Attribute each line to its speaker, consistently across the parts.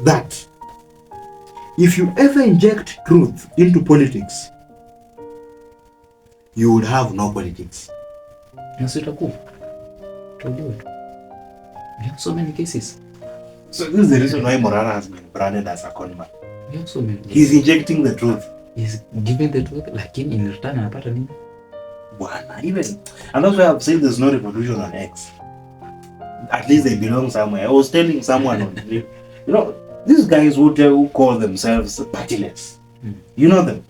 Speaker 1: that if you ever inject truth into politics, you would have no politics.
Speaker 2: We have so many cases.
Speaker 1: So this is the reason why Morara has been branded as a conman.
Speaker 2: We have so many.
Speaker 1: He's injecting the truth.
Speaker 2: He's giving the truth, like in return anapata nini?
Speaker 1: Even, and that's why I've said there's no revolution on X. At least they belong somewhere. I was telling someone on you know, these guys who call themselves partyless. You know them.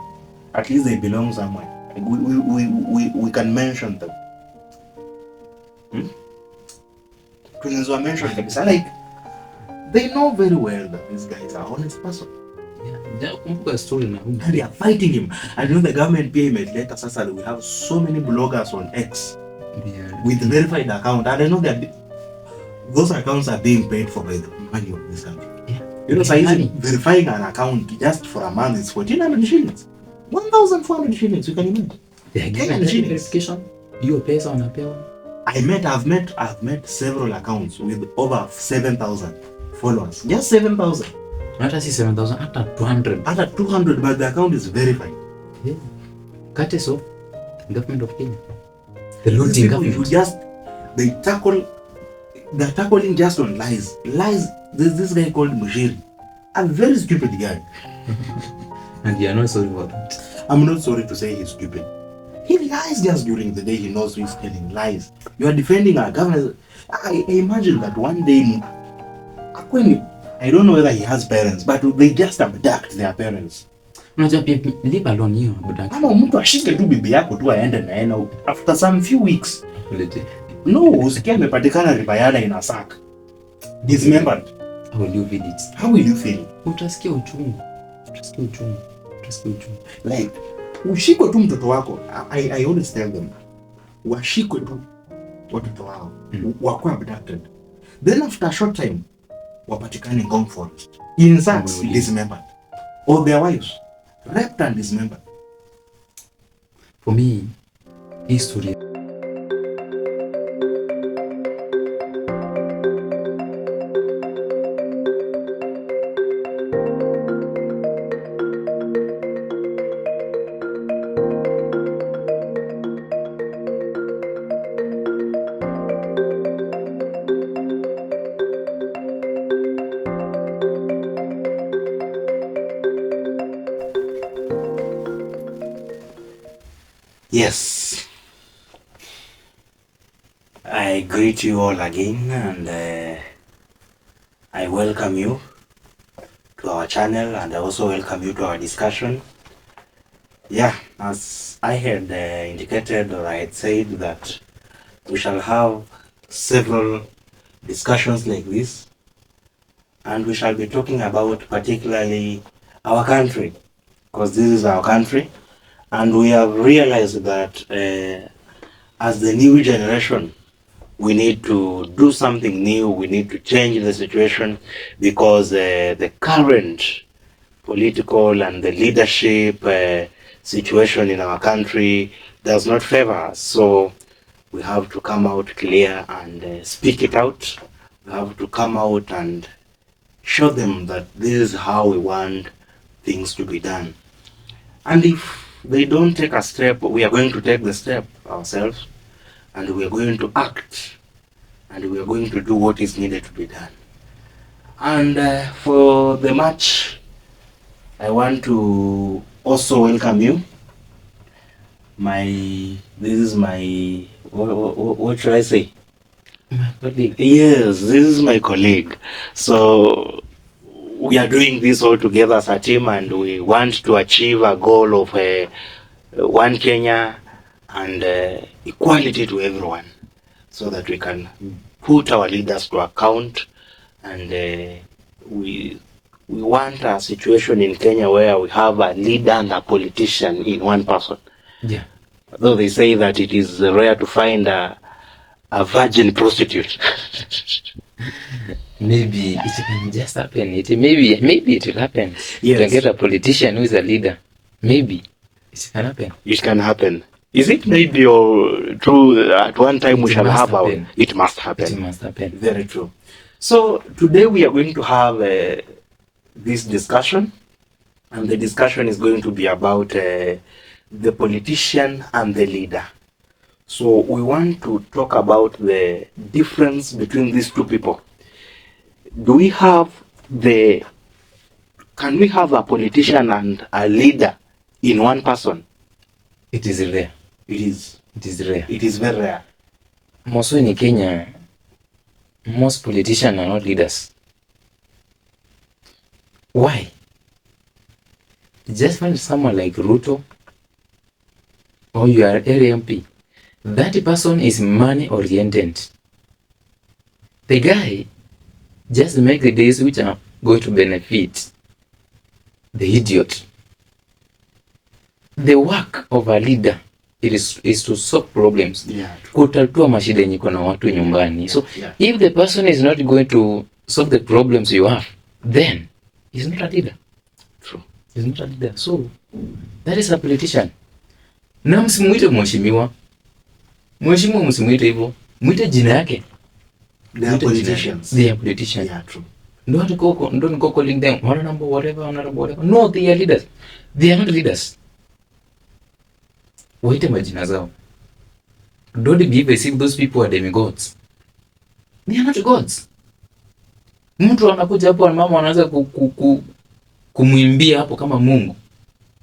Speaker 1: At least they belong somewhere. We can mention them. Mention them. Like, they know very well that these guys are honest person. And they are fighting him. And you know the government payment later sasa we have so many bloggers on X with verified account. And I know that those accounts are being paid for by the money of this country. You know, so verifying an account just for a month is 1,400 shillings. 1,400 shillings, you can imagine.
Speaker 2: They are giving verification. You pay someone pay.
Speaker 1: I've met several accounts with over 7,000 followers. Just 7,000.
Speaker 2: Not as 7,000, after 200.
Speaker 1: After 200, but the account is verified.
Speaker 2: Yeah. Courtesy of government of Kenya. The looting government.
Speaker 1: They're tackling just on lies. Lies. There's this guy called Mushiri. A very stupid guy.
Speaker 2: And you are not sorry for that.
Speaker 1: I'm not sorry to say he's stupid. He lies just during the day. He knows he's telling lies. You are defending our government. I imagine that one day, I don't know whether he has parents, but they just abduct their parents.
Speaker 2: Leave alone you.
Speaker 1: Kama mtu ashike tu bibi yako tu aende na yeye after some few weeks. No, usikia amepatikana ribayana in a sack. Dismembered.
Speaker 2: How will you feel it?
Speaker 1: How will you feel?
Speaker 2: Utasikia uchungu.
Speaker 1: Like, ushikwe tu mtoto wako. I always tell them, washikwe tu watoto wao. Wako abducted. Then after a short time, wapatikane in Ngong Forest. In sacks, dismembered. Or their wives, raped and dismembered.
Speaker 2: For me, history.
Speaker 1: Yes, I greet you all again, and I welcome you to our channel, and I also welcome you to our discussion. Yeah, as I had indicated, or I had said that we shall have several discussions like this, and we shall be talking about particularly our country, because this is our country. And we have realized that as the new generation, we need to do something new. We need to change the situation because the current political and the leadership situation in our country does not favor us. So we have to come out clear and speak it out. We have to come out and show them that this is how we want things to be done. And if they don't take a step, we are going to take the step ourselves, and we are going to act, and we are going to do what is needed to be done. And for the match, I want to also welcome you. This is my, what should I say?
Speaker 2: My colleague.
Speaker 1: Yes, this is my colleague. So we are doing this all together as a team, and we want to achieve a goal of one Kenya and equality to everyone, so that we can put our leaders to account. And we want a situation in Kenya where we have a leader and a politician in one person.
Speaker 2: Yeah.
Speaker 1: Though they say that it is rare to find a virgin prostitute.
Speaker 2: Maybe it can just happen. Maybe it will happen.
Speaker 1: Yes.
Speaker 2: You can get a politician who is a leader. Maybe it can happen.
Speaker 1: It can happen. Is it maybe or true? At one time we shall have our. It must happen.
Speaker 2: It must happen.
Speaker 1: Very true. So today we are going to have this discussion, and the discussion is going to be about the politician and the leader. So we want to talk about the difference between these two people. Do we have the Can we have a politician and a leader in one person?
Speaker 2: It is rare.
Speaker 1: It is.
Speaker 2: It is rare.
Speaker 1: It is very rare.
Speaker 2: Mostly in Kenya, most politicians are not leaders. Why? Just find someone like Ruto or your area MP. That person is money oriented. The guy just make the days which are going to benefit the idiot. The work of a leader is to solve problems.
Speaker 1: Yeah.
Speaker 2: Kutatua mashida yenye kuna watu nyumbani. So if the person is not going to solve the problems you have, then he's not a leader.
Speaker 1: True.
Speaker 2: He's not a leader. So that is a politician. Na msimuite mheshimiwa. Mheshimiwa msimuite hivyo. Muite jina yake.
Speaker 1: They are politicians.
Speaker 2: They are politicians.
Speaker 1: Yeah, true.
Speaker 2: Don't go calling them honorable whatever. No, they are leaders. They are not leaders. Waite majina zao. Don't believe as if those people are demigods. They are not gods. Mtu anakuja hapo na mama anaanza kumwimbia hapo kama Mungu.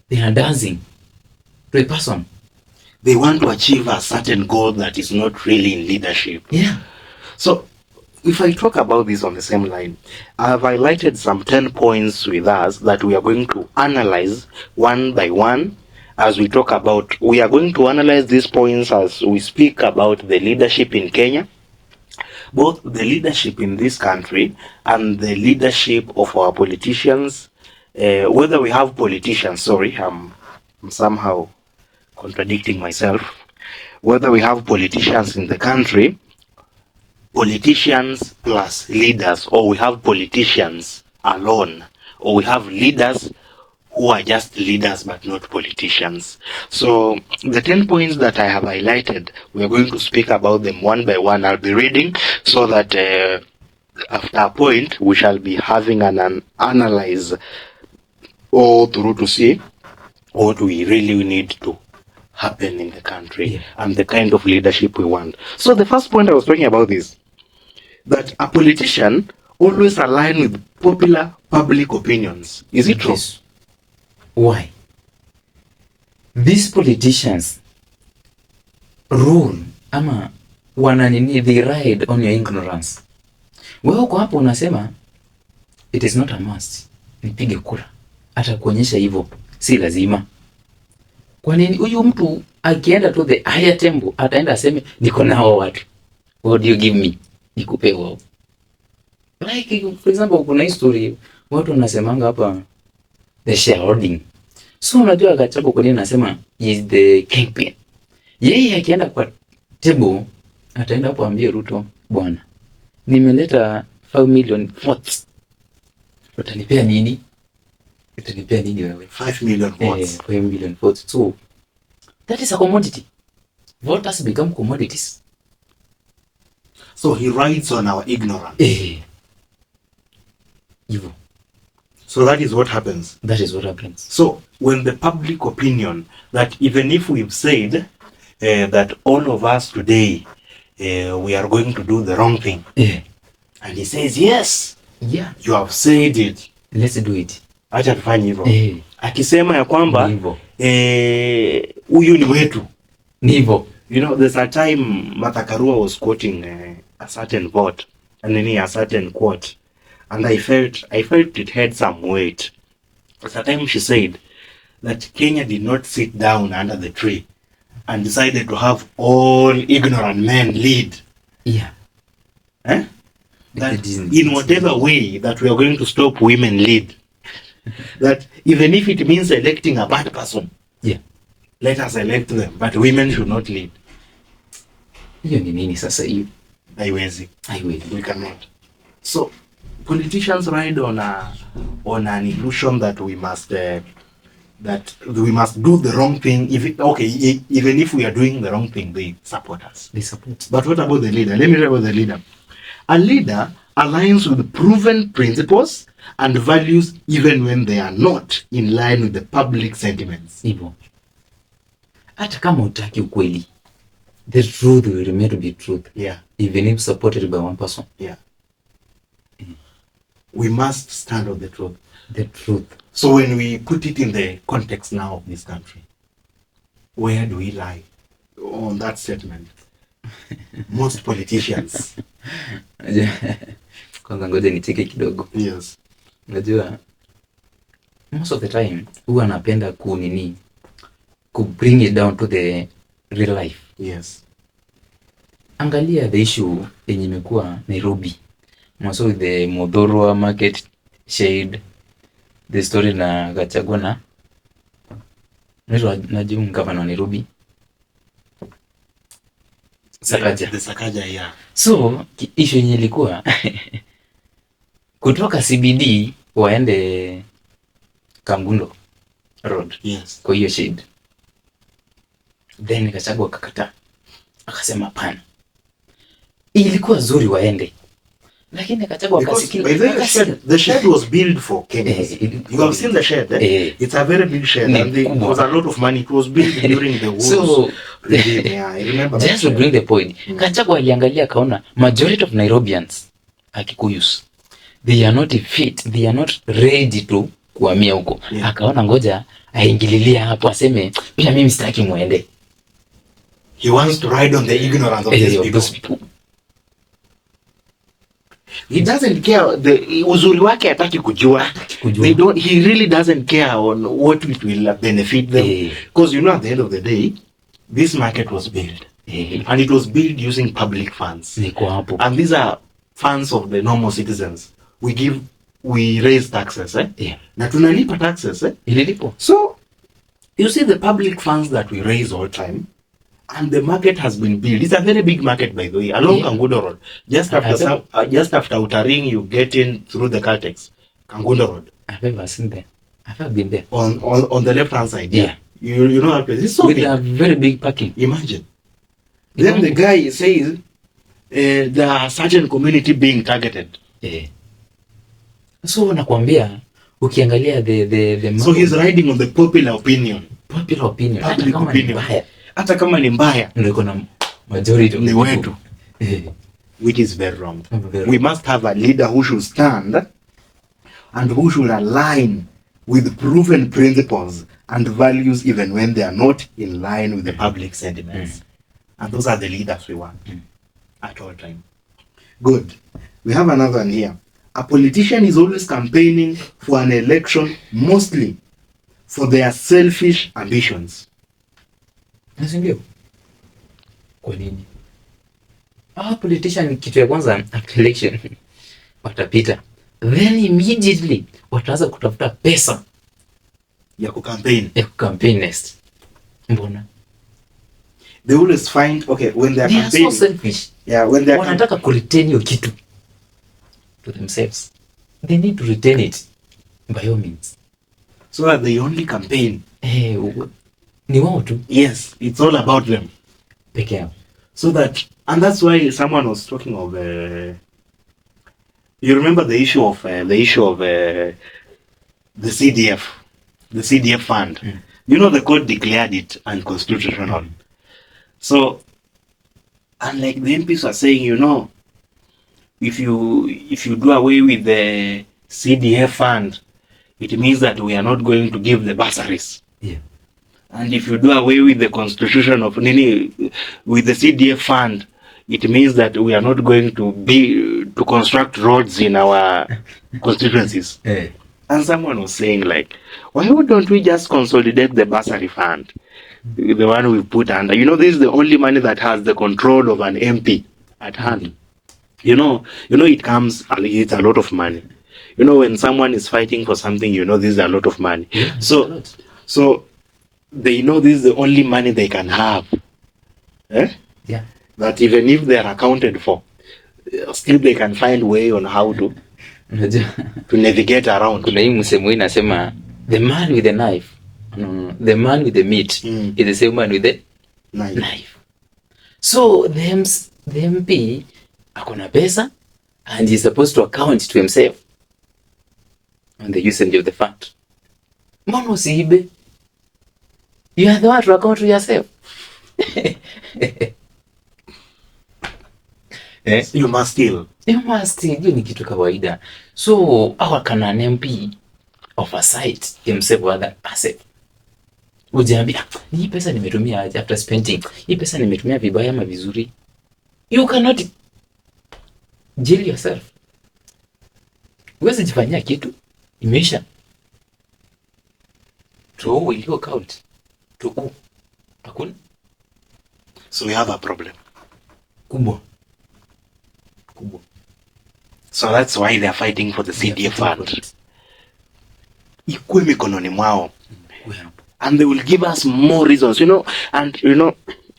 Speaker 2: They are dancing to a person.
Speaker 1: They want to achieve a certain goal that is not really in leadership.
Speaker 2: Yeah.
Speaker 1: So if I talk about this on the same line, I have highlighted some 10 points with us that we are going to analyze one by one as we talk about. We are going to analyze these points as we speak about the leadership in Kenya, both the leadership in this country and the leadership of our politicians. Whether we have politicians, sorry, I'm somehow contradicting myself. Whether we have politicians in the country, politicians plus leaders, or we have politicians alone, or we have leaders who are just leaders but not politicians. So the 10 points that I have highlighted, we are going to speak about them one by one. I'll be reading so that after a point we shall be having an analyze all through to see what we really need to happen in the country and the kind of leadership we want. So the first point I was talking about is that a politician always align with popular public opinions. Is it true?
Speaker 2: Yes. Why? These politicians rule ama wananini, they ride on your ignorance. Wewe uko hapo unasema it is not a must nipige kura, hata kuonyesha hivyo si lazima. Kwa nini huyu mtu akienda to the higher temple ataenda aseme niko nao watu, what do you give me, nikupe wao? Like for example kuna history watu wanasemanga hapa the shareholding. So unajua Gachagua kwa nini nasema is the kingpin. Yeye akienda kwa table ataenda hapo ambie Ruto, bwana nimeleta 5 million votes, utanipea nini? Utanipea nini wewe?
Speaker 1: 5 million votes.
Speaker 2: 5 million votes. So that is a commodity. Voters become commodities.
Speaker 1: So he rides on our ignorance.
Speaker 2: Evil.
Speaker 1: So that is what happens.
Speaker 2: That is what happens.
Speaker 1: So when the public opinion that even if we've said that all of us today we are going to do the wrong thing, and he says yes, you have said it,
Speaker 2: let's do it,
Speaker 1: acha tufanye hivyo. Akisema ya kwamba huyu ni wetu,
Speaker 2: ni hivyo.
Speaker 1: You know, there's a time Martha Karua was quoting a certain quote, and then a certain quote, and I felt it had some weight. There's a time she said that Kenya did not sit down under the tree and decided to have all ignorant men lead.
Speaker 2: Yeah.
Speaker 1: That in whatever way that we are going to stop women lead. That even if it means electing a bad person, let us elect them, but women should not lead.
Speaker 2: Hiyo ni nini sasa hiyo?
Speaker 1: Haiwezi.
Speaker 2: We
Speaker 1: cannot. So politicians ride on an illusion that we must do the wrong thing. Even if we are doing the wrong thing, they support us. But what about the leader? Let me talk about the leader. A leader aligns with proven principles and values even when they are not in line with the public sentiments.
Speaker 2: Hivyo. Hata kama utaki ukweli, the truth will remain to be truth.
Speaker 1: Yeah.
Speaker 2: Even if supported by one person.
Speaker 1: Yeah. We must stand on the truth.
Speaker 2: The truth.
Speaker 1: So when we put it in the context now of this country, where do we lie on that statement? Most politicians.
Speaker 2: Kwanza ngoja nicheke kidogo.
Speaker 1: Yes.
Speaker 2: Unajua most of the time huwa napenda ku bring it down to the real life.
Speaker 1: Yes.
Speaker 2: Angalia the issue yenye imekuwa Nairobi. Mwaso with the Modorwa market shade, the story na Gachagua na najua gavana wa Nairobi Sakaja.
Speaker 1: The Sakaja, yeah.
Speaker 2: So issue yenye ilikuwa kutoka CBD waende Kangundo Road.
Speaker 1: Yes.
Speaker 2: Kwa hiyo shade. Then Gachagua akakataa. Akasema hapana. Ilikuwa zuri waende. Lakini Gachagua akasikia.
Speaker 1: The shed was built for Kenyans. You have seen the shed. It's a very big shed and it was a lot of money. It was built during the war.
Speaker 2: So,
Speaker 1: yeah, I remember.
Speaker 2: Just to bring the point. Gachagua aliangalia akaona majority of Nairobians Akikuyus, they are not fit, they are not ready to kuhamia huko. Yeah. Akaona ngoja aingililia hapo aseme pia mimi sitaki muende.
Speaker 1: He wants to ride on the ignorance of those people. He doesn't care. The uzuri wake hataki kujua. He really doesn't care on what it will benefit them. Because you know, at the end of the day, this market was built. And it was built using public funds. And these are funds of the normal citizens. We raise taxes. Na tunalipa taxes. So, you see the public funds that we raise all the time, and the market has been built. It's a very big market, by the way, along Kangundo Road. Just after Utaring, you get in through the Caltex, Kangundo Road.
Speaker 2: I've ever seen there. I've ever been there.
Speaker 1: On the left-hand side.
Speaker 2: Yeah.
Speaker 1: You know that place. It's so
Speaker 2: with
Speaker 1: big.
Speaker 2: A very big parking.
Speaker 1: Imagine. Then the guy says, there are certain community being targeted.
Speaker 2: Yeah. So nakwambia, ukiangalia the
Speaker 1: so he's riding on the popular opinion.
Speaker 2: Public opinion.
Speaker 1: Hata kama ni mbaya
Speaker 2: ndio iko na majority
Speaker 1: ni wetu. Which is very wrong. We must have a leader who should stand and who should align with proven principles and values even when they are not in line with the public sentiments. And those are the leaders we want at all time. Good. We have another one here. A politician is always campaigning for an election mostly for their selfish ambitions.
Speaker 2: Ndio. Kwa nini? Politician kitu ya kwanza election watapita. Then immediately wataanza kutafuta pesa
Speaker 1: ya kucampaign
Speaker 2: next. Mbona?
Speaker 1: They always find, okay, when they are campaigning.
Speaker 2: So selfish.
Speaker 1: Yeah, when they are
Speaker 2: wanataka kuretain hiyo kitu to themselves. They need to retain it by all means.
Speaker 1: So that they only campaign.
Speaker 2: Ni wao tu.
Speaker 1: Yes, it's all about them.
Speaker 2: Peke yao.
Speaker 1: So that, and that's why someone was talking of, you remember the issue of the CDF fund. You know, the court declared it unconstitutional. So, and like the MPs are saying, you know, if you do away with the CDF fund, it means that we are not going to give the bursaries.
Speaker 2: Yeah.
Speaker 1: And if you do away with the constitution of with the CDF fund, it means that we are not going to construct roads in our constituencies.
Speaker 2: Yeah.
Speaker 1: And someone was saying, like, why don't we just consolidate the bursary fund, the one we put under? You know, this is the only money that has the control of an MP at hand. You know, it's a lot of money. You know, when someone is fighting for something, you know, this is a lot of money.
Speaker 2: Yeah,
Speaker 1: so they know this is the only money they can have.
Speaker 2: Yeah.
Speaker 1: That even if they are accounted for, still they can find way on how to navigate around.
Speaker 2: Kuna hii msemo inasema the man with the knife, the man with the meat is the same man with the knife. So the MP akona pesa and he's supposed to account to himself. on the usage of the fund. Mbona usiibe? You are the one to account to yourself.
Speaker 1: You must steal.
Speaker 2: You must steal. Hiyo ni kitu kawaida. So our Kenyan MP oversight himself other asset. Ujiambia, hii pesa nimetumia aje after spending? Hii pesa nimetumia vibaya ama vizuri? You cannot jail yourself. Uwezi jifanyia kitu. Imeisha. To will you account? To who? Hakuna.
Speaker 1: So we have a problem.
Speaker 2: Kubwa.
Speaker 1: So that's why they are fighting for the CDF fund. Ikue mikononi mwao. And they will give us more reasons, and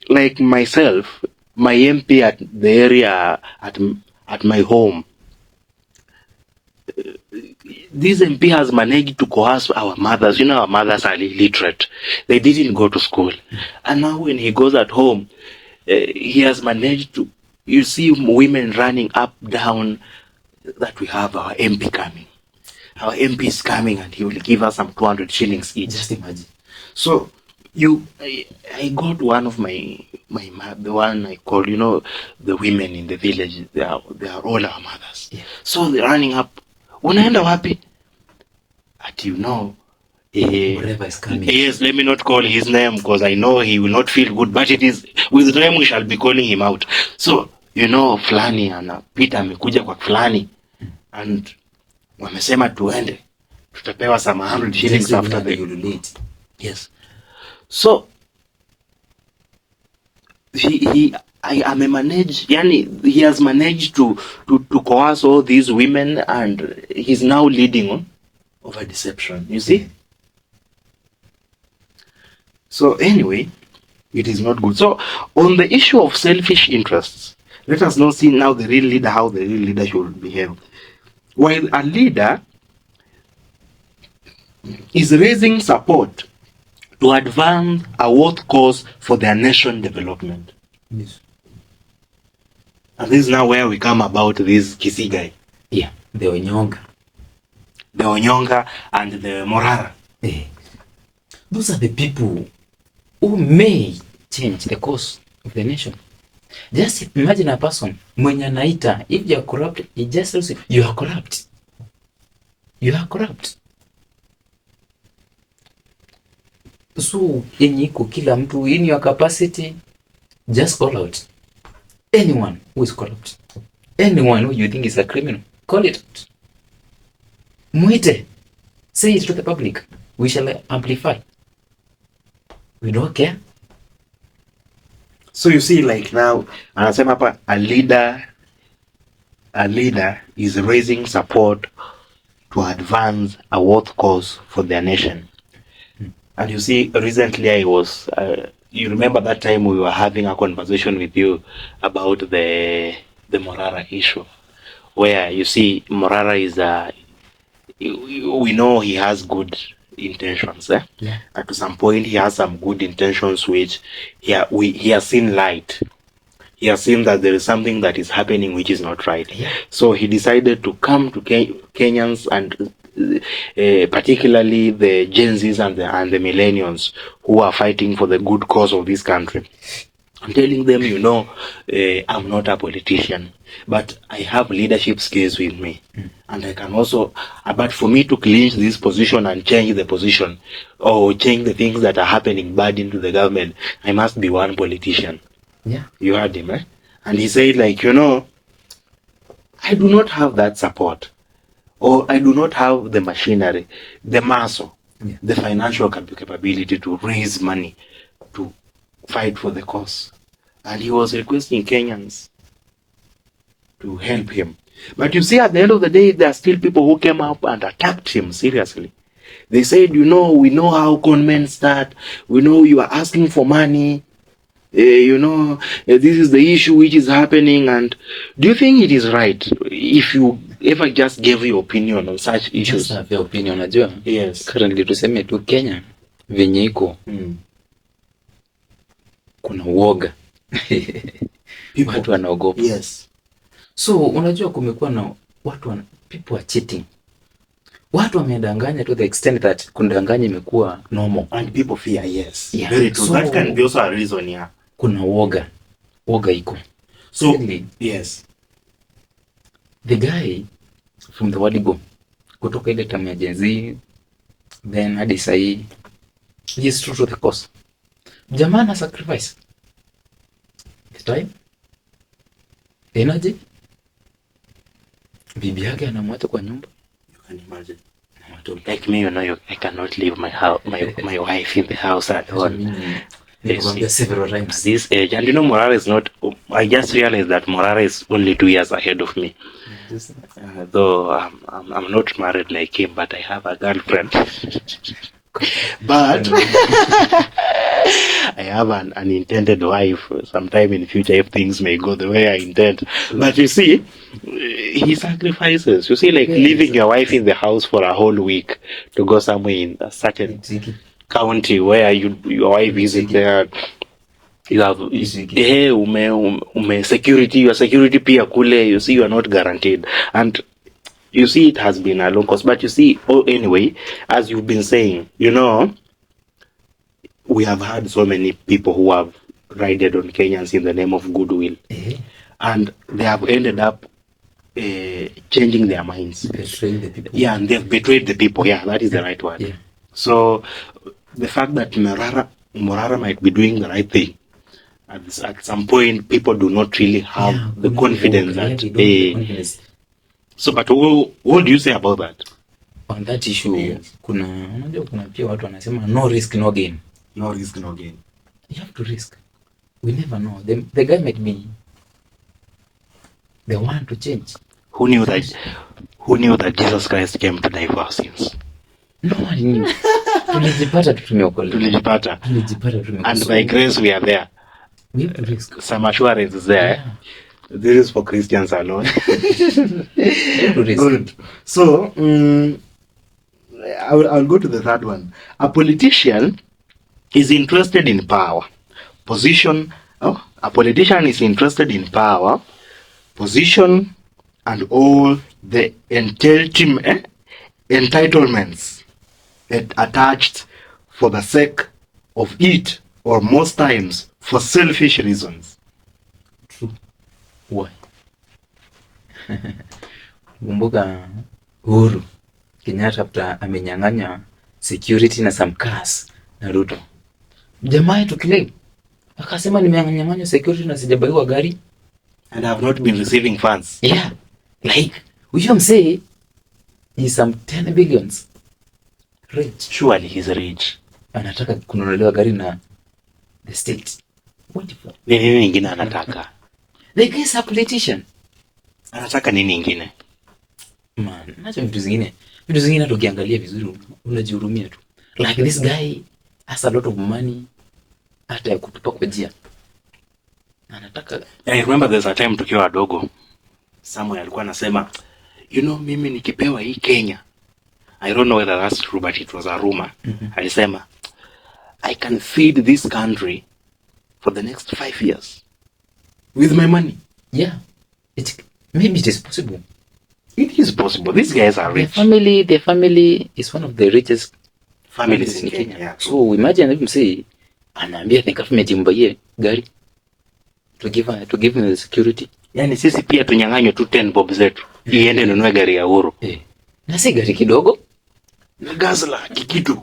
Speaker 1: like myself, my MP at the area at my home, this MP has managed to coerce our mothers. Our mothers are illiterate. They didn't go to school. And now when he goes at home, he has managed to, you see women running up, down, that we have our MP coming. Our MP is coming and he will give us some 200 shillings each.
Speaker 2: Just imagine.
Speaker 1: So, I got one of the one I call, the women in the village, they are all our mothers.
Speaker 2: Yeah.
Speaker 1: So they're running up. Unaenda wapi?
Speaker 2: Whatever is coming.
Speaker 1: Yes, let me not call his name because I know he will not feel good, but it is, with time we shall be calling him out. So, fulani anapita amekuja kwa fulani and wamesema tuende. Tutapewa some 100 shillings after the
Speaker 2: ululate.
Speaker 1: Yes. So he has managed to coerce all these women, and he's now leading on over deception. You see? So anyway, it is not good. So on the issue of selfish interests, let us now see now the real leader, how the real leader should behave. While a leader is raising support to advance a worth cause for their nation development.
Speaker 2: Yes.
Speaker 1: And this is now where we come about this Kisii guy.
Speaker 2: Yeah, the Onyonga.
Speaker 1: The Onyonga and the Morara.
Speaker 2: Those are the people who may change the course of the nation. Just imagine a person, mwenye anaita, if you are corrupt, he just tells you, you are corrupt. You are corrupt. So, iko kila mtu, in your capacity, just call out. Anyone who is corrupt. Anyone who you think is a criminal, call it out. Mwite. Say it to the public. We shall amplify. We don't care.
Speaker 1: So you see, like now, anasema hapa, a leader is raising support to advance a worth cause for their nation. And you see, recently I was, you remember that time we were having a conversation with you about the Morara issue, where you see Morara is we know he has good intentions.
Speaker 2: Yeah.
Speaker 1: And to some point he has some good intentions which he has seen light. He has seen that there is something that is happening which is not right.
Speaker 2: Yeah.
Speaker 1: So he decided to come to Kenyans and particularly the Gen Zs and the millennials who are fighting for the good cause of this country. I'm telling them, I'm not a politician, but I have leadership skills with me. And I can also, but for me to clinch this position and change the position or change the things that are happening bad into the government, I must be one politician.
Speaker 2: Yeah.
Speaker 1: You heard him, eh? And he said, like, I do not have that support, or I do not have the machinery, the muscle, the financial capability to raise money to fight for the cause. And he was requesting Kenyans to help him. But you see, at the end of the day, there are still people who came up and attacked him seriously. They said, we know how conmen start. We know you are asking for money. This is the issue which is happening. And do you think it is right if you ever just gave your opinion on such issues?
Speaker 2: Just have your opinion, najua.
Speaker 1: Yes.
Speaker 2: Currently tuseme tu Kenya venye iko. Kuna uoga. Watu wanaogopa.
Speaker 1: Yes.
Speaker 2: So unajua kumekuwa na watu people are cheating. Watu wamedanganya to the extent that kundanganya imekuwa normal.
Speaker 1: And people fear, yes.
Speaker 2: Yeah.
Speaker 1: Very true.
Speaker 2: So,
Speaker 1: that can be also a reason, yeah.
Speaker 2: Kuna woga. Woga iko.
Speaker 1: So,
Speaker 2: Secondly,
Speaker 1: yes.
Speaker 2: The guy from the word go, kutoka ile time ya Gen Z, then hadi sahi, he is true to the cause. Jamaa na sacrifice the time, energy, bibi yake anamwacha kwa nyumba.
Speaker 1: You can imagine. Like me, you know, I cannot leave my house, my wife in the house alone.
Speaker 2: Several times.
Speaker 1: This age, and you know, Morara is not. I just realized that Morara is only 2 years ahead of me. Though I'm not married like him, but I have a girlfriend. But I have an intended wife sometime in future if things may go the way I intend. But you see, he sacrifices. You see, like leaving your wife in the house for a whole week to go somewhere in a certain county where your wife isn't there. You have security, your security pia kule, you see, you are not guaranteed. And you see, it has been a long course. But you see, anyway, as you've been saying, you know, we have had so many people who have ridden on Kenyans in the name of goodwill. And they have ended up changing their minds.
Speaker 2: Betraying the people.
Speaker 1: Yeah, and they've betrayed the people. Yeah, that is the right word.
Speaker 2: Yeah.
Speaker 1: So, the fact that Morara might be doing the right thing, at some point, people do not really have the confidence that So, but what do you say about that?
Speaker 2: On that issue, kuna pia watu wanasema no risk no gain.
Speaker 1: No risk no gain.
Speaker 2: You have to risk. We never know. The guy might be the one to change.
Speaker 1: Who knew that Jesus Christ came to die for our sins?
Speaker 2: No one knew. Tulijipata tumeokolewa.
Speaker 1: And by grace we are there.
Speaker 2: We have to risk.
Speaker 1: Some assurance is there.
Speaker 2: Yeah.
Speaker 1: This is for Christians alone.
Speaker 2: Good.
Speaker 1: So, I'll go to the third one. A politician is interested in power, position. A politician is interested in power, position, and all the entitlements attached for the sake of it, or most times for selfish reasons.
Speaker 2: True. Why? Kumbuka Uhuru Kenyatta after amenyang'anya security na some cars na Ruto. Jamaa tukile akasema nimenyang'anya security na sijabaiwa gari
Speaker 1: and I have not been receiving funds.
Speaker 2: Yeah. Like we should say he's some 10 billions rich.
Speaker 1: Surely he's rich.
Speaker 2: Anataka kununuliwa gari na the state. What if
Speaker 1: nini nyingine anataka?
Speaker 2: The guy is a politician.
Speaker 1: Anataka nini nyingine?
Speaker 2: Man, nacho vitu zingine tukiangalia vizuri unajihurumia tu. Like this guy has a lot of money hata ya kutupa kwa njia. Anataka
Speaker 1: I remember there's a time tukiwa wadogo someone alikuwa anasema, you know, mimi nikipewa hii Kenya, I don't know whether that's true but it was a rumor. Alisema I can feed this country for the next 5 years with my money.
Speaker 2: Yeah. Maybe it is possible.
Speaker 1: It is possible. These guys are rich.
Speaker 2: The family is one of the richest
Speaker 1: families in Kenya. Yeah.
Speaker 2: So imagine if say anaambia the government imbaye gari to give him the security.
Speaker 1: Yani sisi pia tunyang'anywe tu 10 bob zetu. Iende nunue gari ya Uhuru.
Speaker 2: Na si gari kidogo.
Speaker 1: Na Gazla kikitu.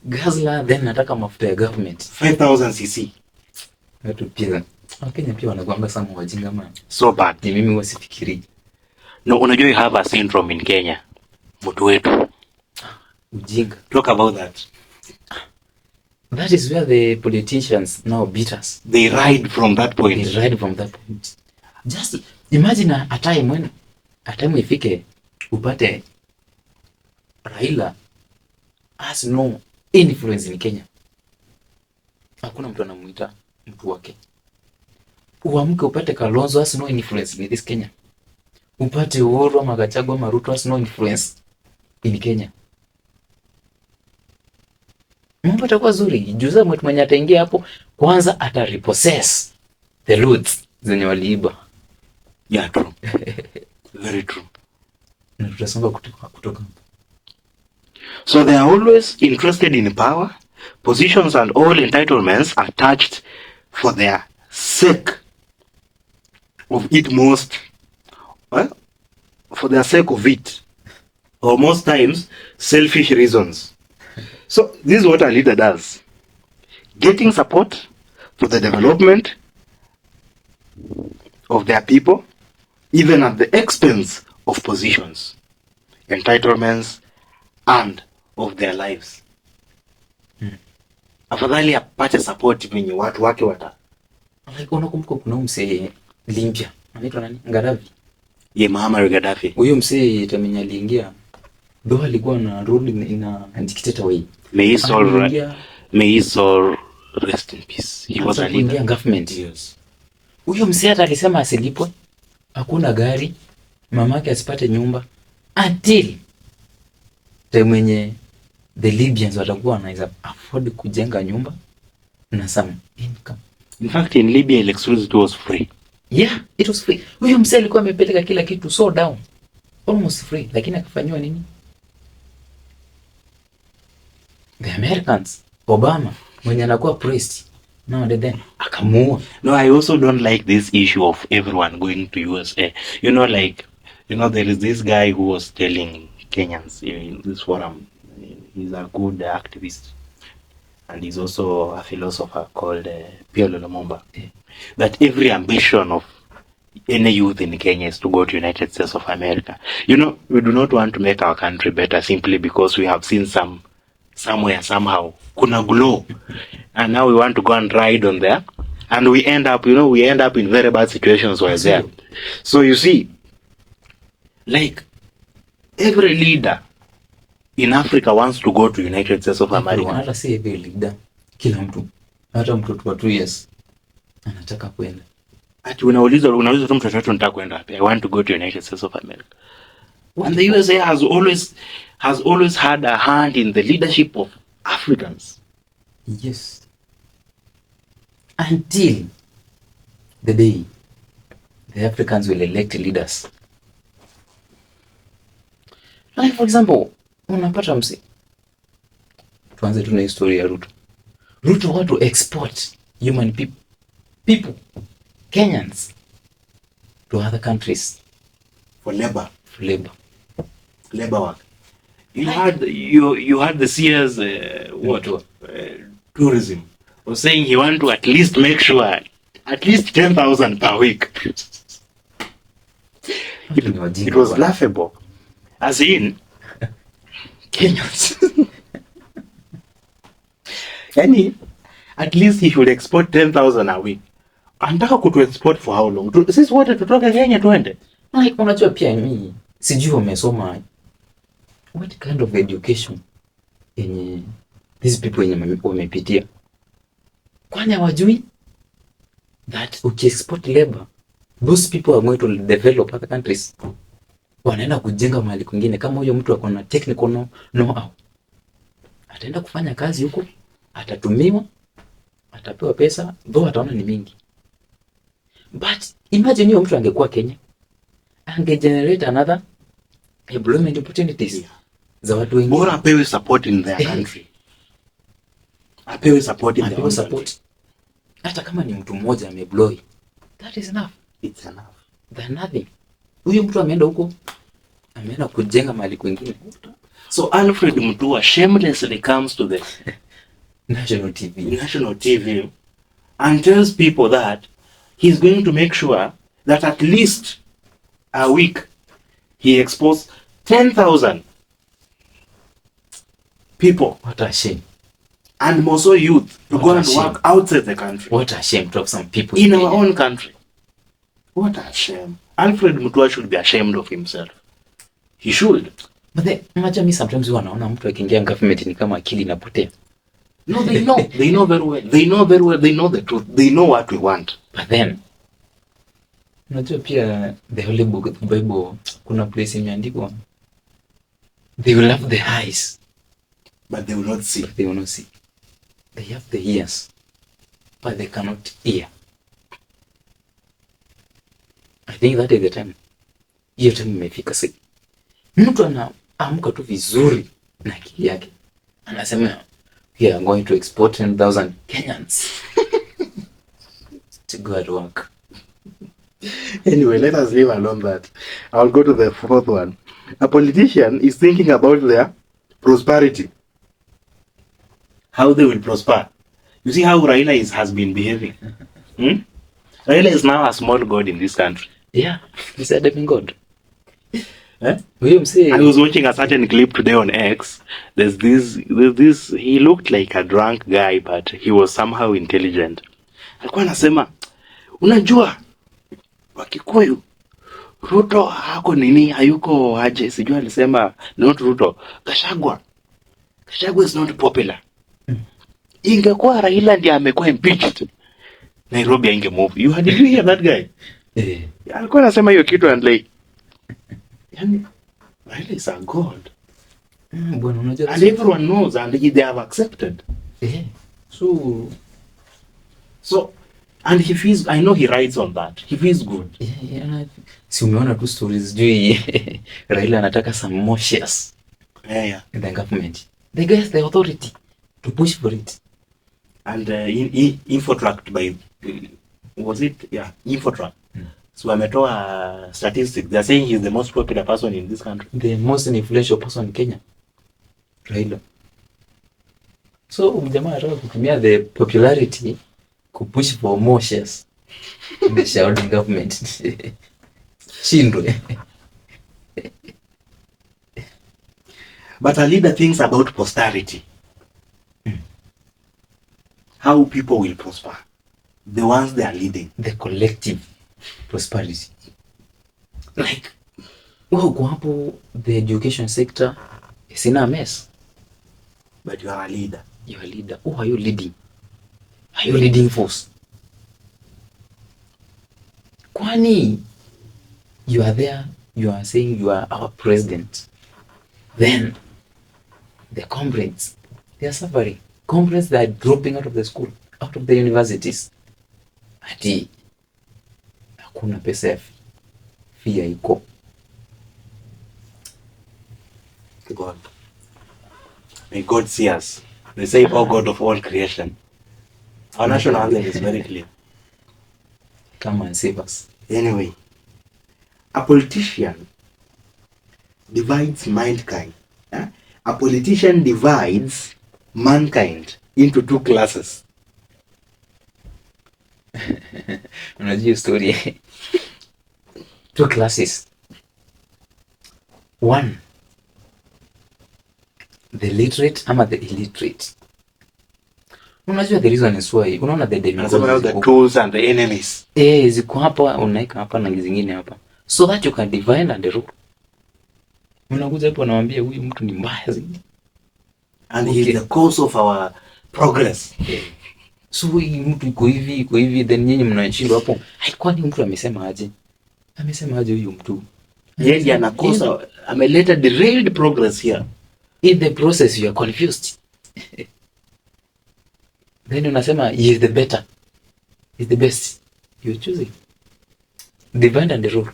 Speaker 2: Gazla then nataka mafuta ya government
Speaker 1: 5000 cc.
Speaker 2: Watu pia Wakenya pia wanakuanga sana wajinga man.
Speaker 1: So bad.
Speaker 2: Ni mimi wasifikiri.
Speaker 1: No, unajua you have a syndrome in Kenya. Mtu wetu.
Speaker 2: Ujinga.
Speaker 1: Talk about that.
Speaker 2: That is where the politicians now beat us.
Speaker 1: They ride from that point.
Speaker 2: Just imagine a time ifike upate Raila has no influence in Kenya. Hakuna mtu anamuita mtu wake. Uamke upate Kalonzo has no influence in this Kenya. Upate Uhuru ama Gachagua ama Ruto has no influence in Kenya. Mambo yatakuwa zuri. Juza mtu mwenye ataingia hapo kwanza repossess the loot zenye waliiba.
Speaker 1: Yeah, true. Very true.
Speaker 2: Na tutasonga kutoka.
Speaker 1: So they are always interested in power, positions, and all entitlements attached for their sake of it most, well, for their sake of it, or most times selfish reasons. So this is what a leader does: getting support for the development of their people, even at the expense of positions, entitlements, and of their lives. Afadhali apate support venye watu wake wata.
Speaker 2: Like unakumbuka kuna msee Libya anaitwa nani? Gaddafi.
Speaker 1: Ye Muammar Gaddafi.
Speaker 2: Huyo msee tamenya aliingia. Though alikuwa na rule in a dictator way.
Speaker 1: May his soul rest in peace. He was a leader.
Speaker 2: Government. Yes. Huyo msee hata alisema asilipwe. Hakuna gari. Mamake asipate nyumba until mwenye the Libyans watakuwa wanaweza afford kujenga nyumba na some income.
Speaker 1: In fact, in Libya electricity was free.
Speaker 2: Yeah, it was free. Huyo msee alikuwa amepeleka kila kitu so down. Almost free, lakini akafanywa nini? The Americans, Obama, mwenye anakuwa praised. No, then akamuua.
Speaker 1: No, I also don't like this issue of everyone going to USA. There is this guy who was telling Kenyans in this forum. He's a good activist, and he's also a philosopher called Pierre Lumumba. That every ambition of any youth in Kenya is to go to United States of America. We do not want to make our country better simply because we have seen somewhere somehow kuna glow, and now we want to go and ride on there, and we end up in very bad situations while there. So you see, like every leader in Africa wants to go to United States of America.
Speaker 2: Hata si every leader, kila mtu, hata mtoto wa 2 years anataka kwenda.
Speaker 1: Ati unauliza tu mtoto wetu nataka kwenda wapi? I want to go to United States of America. And the USA has always had a hand in the leadership of Africans.
Speaker 2: Yes. Until the day the Africans will elect leaders. Like for example, unapata msi. Tuanze tuna historia ya Ruto. Ruto want to export human people, Kenyans, to other countries
Speaker 1: for labor. Labor work. You had the Sears tourism was saying he want to at least make sure at least 10,000 per week. It was laughable. As in Kenyans. Yani, at least he should export 10,000 a week. Anataka kutu export for how long? Sisi wote tutoke Kenya tuende.
Speaker 2: Like unajua pia mimi sijui umesoma what kind of education yenye these people yenye wamepitia. Kwani hawajui that export labor, those people are going to develop other countries. Wanaenda kujenga mahali kwingine. Kama huyo mtu akona technical know-how, ataenda kufanya kazi huko, atatumiwa, atapewa pesa, though ataona ni mingi. But imagine huyo mtu angekuwa Kenya, angegenerate another employment opportunities za watu wengine.
Speaker 1: Bora apewe support in their country. Apewe support in their country.
Speaker 2: Support. Hata kama ni mtu mmoja ameemploy, that is enough.
Speaker 1: It's enough.
Speaker 2: Than nothing. Huyo mtu ameenda huko, ameenda kujenga mahali kwingine.
Speaker 1: So Alfred Mutua shamelessly comes to the
Speaker 2: national TV
Speaker 1: and tells people that he's going to make sure that at least a week he exports 10,000 people.
Speaker 2: What a shame.
Speaker 1: And more so youth to go and work outside the country.
Speaker 2: What a shame to have some people
Speaker 1: in our own country. What a shame. Alfred Mutua should be ashamed of himself. He should.
Speaker 2: But then, imagine me sometimes wanaona mtu akiingia government ni kama akili inapotea.
Speaker 1: No, they know. They know very well. They know very well. They know the truth. They know what we want.
Speaker 2: But then, unajua pia the Holy Book, the Bible, kuna place imeandikwa, they will have the eyes,
Speaker 1: but they will not see.
Speaker 2: They will not see. They have the ears, but they cannot hear. I think that is the time. Hiyo time imefika sasa. Mtu anaamka tu vizuri na akili yake anasema we are going to export 10,000 Kenyans to go at work.
Speaker 1: Anyway, let us leave alone that. I'll go to the fourth one. A politician is thinking about their prosperity, how they will prosper. You see how Raila has been behaving. Raila is now a small god in this country.
Speaker 2: Yeah, he's a living god.
Speaker 1: I
Speaker 2: I
Speaker 1: was watching a certain clip today on X. There's this. He looked like a drunk guy, but he was somehow intelligent. Alikuwa anasema, unajua Wakikuyu, Ruto hako nini, hayuko aje, sijui alisema, not Ruto, Gachagua is not popular. Ingekuwa Raila ndiye amekuwa impeached, Nairobi ainge move. Did you hear that guy? Alikuwa anasema hiyo kitu and like, yani Raila is a god. And everyone knows and they have accepted. So and he feels, I know he rides on that. He feels good.
Speaker 2: Si umeona tu stories juu Raila anataka some more shares. In the government. They get the authority to push for it.
Speaker 1: And Infotrack by was it? Yeah, Infotrack. So ametoa statistics. They are saying he's the most popular person in this country.
Speaker 2: The most influential person in Kenya. Raila. So mjamaa anataka kutumia the popularity to push for more shares in the shareholding government. Shindwe.
Speaker 1: But a leader thinks about posterity. How people will prosper. The ones they are leading.
Speaker 2: The collective prosperity. Like, uko hapo, the education sector is in a mess.
Speaker 1: But you are a leader.
Speaker 2: You are a leader. Who are you leading? Are you leading force? Kwani you are there, you are saying you are our president. Then the comrades, they are suffering. Comrades that are dropping out of the school, out of the universities. Ati hakuna pesa ya fee iko.
Speaker 1: God. May God see us. They say, oh God of all creation. Our national anthem is very clear.
Speaker 2: Come and save us.
Speaker 1: Anyway, a politician divides mankind. A politician divides mankind into two classes.
Speaker 2: Unajua story. Two classes. One, the literate ama the illiterate. Unajua the reason is why unaona
Speaker 1: the tools and the enemies.
Speaker 2: Ziko hapa, unaika hapa na zingine hapa. So that you can divide and rule. Unakuja hapo naambia huyu mtu ni mbaya zaidi.
Speaker 1: And he is the cause of our progress.
Speaker 2: So huyu mtu iko hivi then nyinyi mnashindwa hapo. Kwani mtu amesema aje? Amesema aje huyu mtu?
Speaker 1: Yeye anakosa, ameleta derailed progress here.
Speaker 2: In the process you are confused. Then unasema he is the better. He is the best. You are choosing. Divide and rule.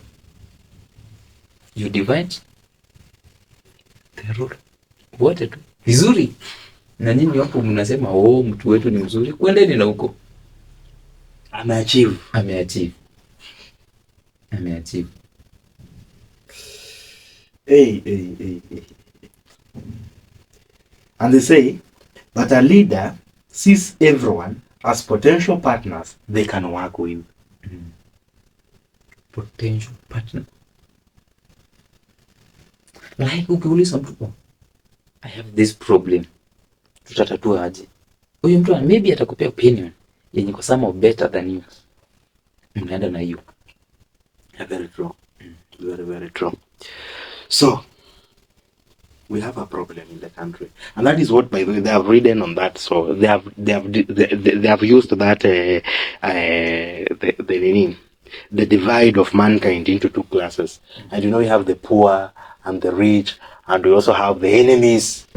Speaker 2: You divide the rule. Wote tu. Vizuri. Na nyinyi hapo mnasema mtu wetu ni mzuri. Kwendeni na huko.
Speaker 1: Ameachieve. Hey. And they say, but a leader sees everyone as potential partners they can work with.
Speaker 2: Potential partner. Like ukiuliza mtu, I have this problem, tutatatua aje? Huyu mtu maybe atakupea opinion yenye kwa some of better than you. Mnaenda na hiyo.
Speaker 1: Very true. Very, very true. So, we have a problem in the country, and that is what, by the way, they have written on that. So they have used that the divide of mankind into two classes. And you know, you have the poor and the rich, and we also have the enemies.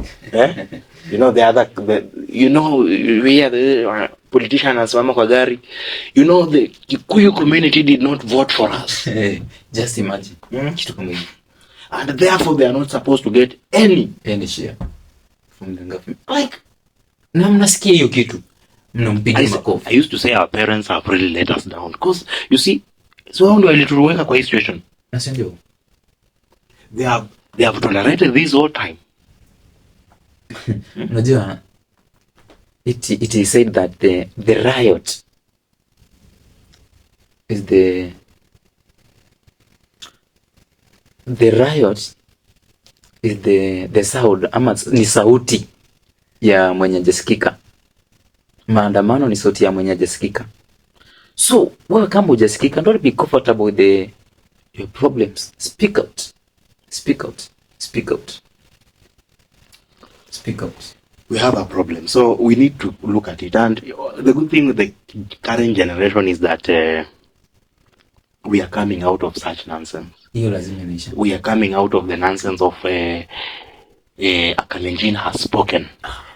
Speaker 1: You know, we are the politician anasimama kwa gari. You know, the Kikuyu community did not vote for us.
Speaker 2: Just imagine. Kitu kama hiyo.
Speaker 1: And therefore they are not supposed to get any
Speaker 2: share. Like, na mnasikia hiyo kitu mnampiga makofi.
Speaker 1: I used to say our parents have really let us down because you see, so wao ndio walituweka kwa hii situation.
Speaker 2: Na sio ndio?
Speaker 1: They have tolerated this whole time.
Speaker 2: Unajua, it is said that the riot is the riot is the sound, ama ni sauti ya mwenye hajasikika. Maandamano ni sauti ya mwenye hajasikika. So wewe kama hujasikika, don't be comfortable with your problems. Speak out. Speak out. Speak out. Speak out.
Speaker 1: We have a problem, so we need to look at it. And the good thing with the current generation is that we are coming out of such nonsense.
Speaker 2: Hiyo lazima niisha.
Speaker 1: We are coming out of the nonsense of a Kalenjin has spoken,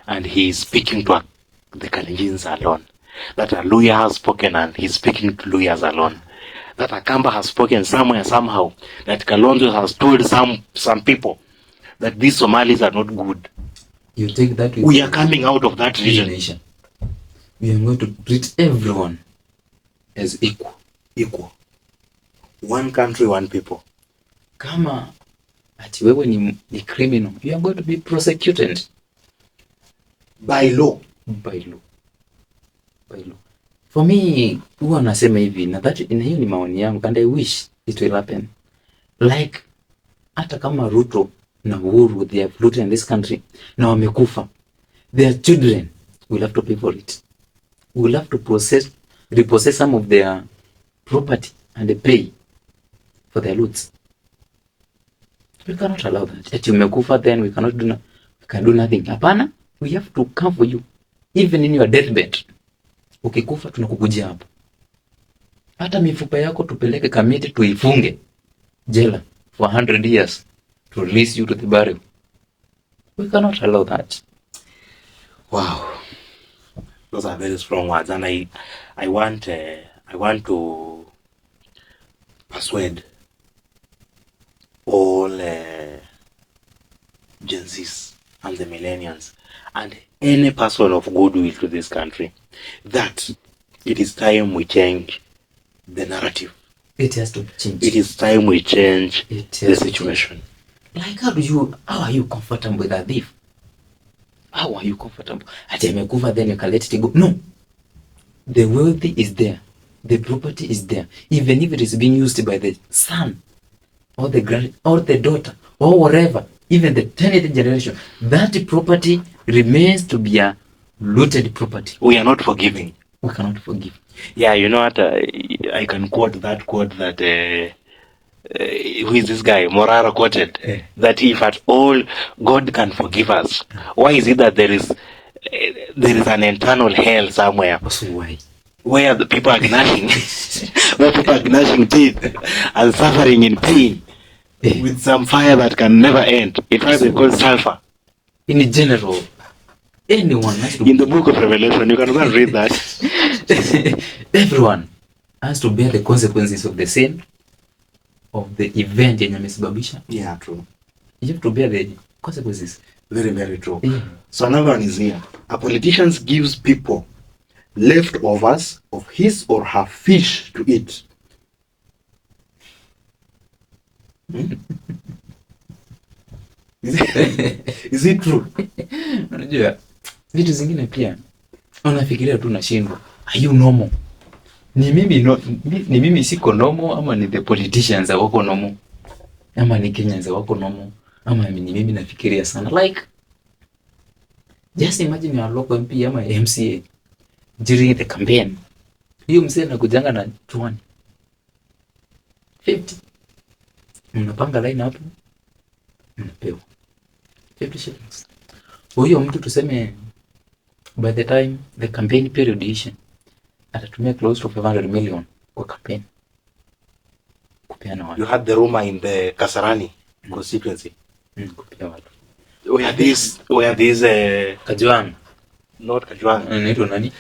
Speaker 1: and he is speaking to the Kalenjins alone. That a Luya has spoken and he's speaking to Luyas alone. That a Kamba has spoken somewhere, somehow. That Kalonzo has told some people that these Somalis are not good.
Speaker 2: You take that with
Speaker 1: we are coming out of that region.
Speaker 2: We are going to treat everyone as equal.
Speaker 1: Equal. One country, one people.
Speaker 2: Kama ati wewe ni criminal, you are going to be prosecuted
Speaker 1: by law.
Speaker 2: By law. By law. For me, huwa nasema hivi, na hiyo ni maoni yangu, and I wish it will happen. Like, hata kama Ruto na Uhuru, they have looted in this country, na wamekufa, their children will have to pay for it. Will have to repossess some of their property and pay for their loots. We cannot allow that. Ati umekufa, then we can do nothing. Hapana, we have to come for you. Even in your deathbed. Ukikufa tunakukujia hapo. Hata mifupa yako tupeleke kamiti tuifunge jela for 100 years to release you to the burial. We cannot allow that.
Speaker 1: Wow. Those are very strong words, and I want to persuade all Gen Zs and the millennials and any person of goodwill to this country that it is time we change the narrative.
Speaker 2: It has to change.
Speaker 1: It is time we change the situation.
Speaker 2: Like, how are you comfortable with a thief? How are you comfortable? Ati amekufa, then you can let it go. No. The wealthy is there. The property is there. Even if it is being used by the son or the grand or the daughter or whatever, even the 10th generation, that property remains to be a looted property.
Speaker 1: We are not forgiving.
Speaker 2: We cannot forgive.
Speaker 1: Yeah, you know what? I can quote that who is this guy? Morara quoted that if at all God can forgive us, why is it that there is an internal hell somewhere?
Speaker 2: Also, why?
Speaker 1: Where the people are gnashing, where people are gnashing teeth and suffering in pain with some fire that can never end. In fact, they call sulfur.
Speaker 2: In general, anyone has to.
Speaker 1: In the book of Revelation, you can go and read that.
Speaker 2: Everyone has to bear the consequences of the sin, of the event yenye amesababisha.
Speaker 1: Yeah, true.
Speaker 2: You have to bear the consequences.
Speaker 1: Very, very true.
Speaker 2: Yeah.
Speaker 1: So another one is here. A politician gives people leftovers of his or her fish to eat. Is it true?
Speaker 2: Unajua vitu zingine pia unafikiria tu nashindwa. Are you normal? Ni mimi siko normal, ama ni the politicians wako normal? Ama ni Kenyans wako normal? Ama ni mimi nafikiria sana? Like, just imagine your local MP ama MCA during the campaign. Hiyo msee anakujanga na 20, 50. Mnapanga line hapo, mnapewa 50 shillings. Huyo mtu tuseme by the time the campaign period ishe, atatumia close to 500 million kwa campaign. Kupeana watu.
Speaker 1: You had the rumor in the Kasarani constituency.
Speaker 2: Kupea watu.
Speaker 1: Where these
Speaker 2: Kajwang.
Speaker 1: Not Kajwang.
Speaker 2: Anaitwa nani?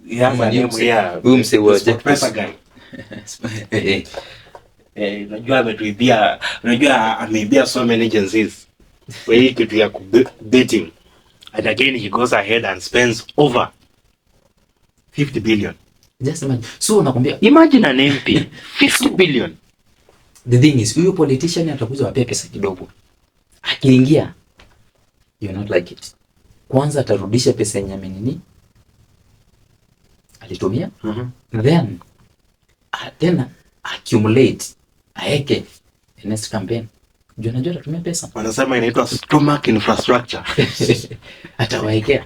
Speaker 1: Yeah,
Speaker 2: huyu msee wa
Speaker 1: pesa guy. Unajua ametuibia, unajua ameibia so many agencies. Kwa hii kitu ya betting. And again he goes ahead and spends over 50 billion.
Speaker 2: Just imagine. So nakwambia,
Speaker 1: imagine an MP 50 billion.
Speaker 2: The thing is, huyo politician atakuja wapea pesa kidogo. Akiingia, you not like it. Kwanza atarudisha pesa yenye amenini alitumia. Then tena accumulate aeke the next campaign. Jua najua atatumia pesa.
Speaker 1: Wanasema inaitwa stomach infrastructure.
Speaker 2: Atawekea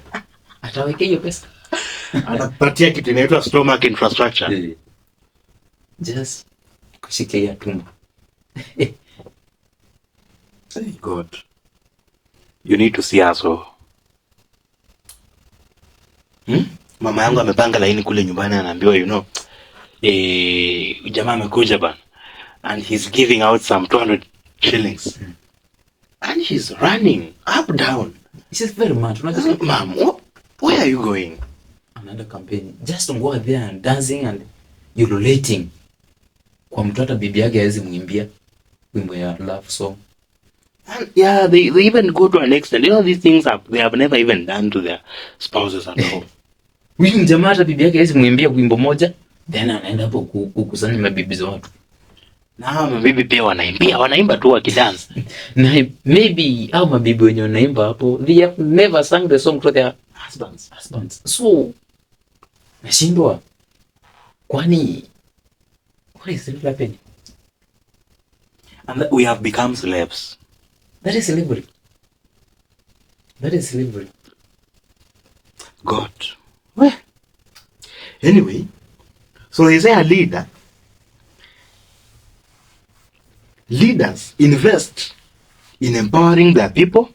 Speaker 2: hiyo pesa.
Speaker 1: Anapatia kitu inaitwa stomach infrastructure.
Speaker 2: Just kushikilia tumbo.
Speaker 1: Hey God. You need to see us all. Mama yangu amepanga laini kule nyumbani, anaambiwa jamaa amekuja bana and he's giving out some 200 shillings. And he's running up down.
Speaker 2: This is very mad.
Speaker 1: Mom, where are you going?
Speaker 2: Another campaign. Just don't go there and dancing and ululating. Kwa mtu hata bibi yake hawezi muimbia wimbo ya love song.
Speaker 1: And yeah, they even go to an extent. These things they have never even done to their spouses at all.
Speaker 2: Huyu mjamaa hata bibi yake hawezi muimbia wimbo moja, then anaenda hapo kukusanya mabibi za watu.
Speaker 1: Na mabibi pia wanaimba tu wakidance.
Speaker 2: Na maybe au mabibi wenye wanaimba hapo, they have never sang the song to their husbands. So nashindwa, kwani what is really happening?
Speaker 1: And we have become slaves.
Speaker 2: That is slavery.
Speaker 1: God. Well, anyway, so is there a leader? Leaders invest in empowering their people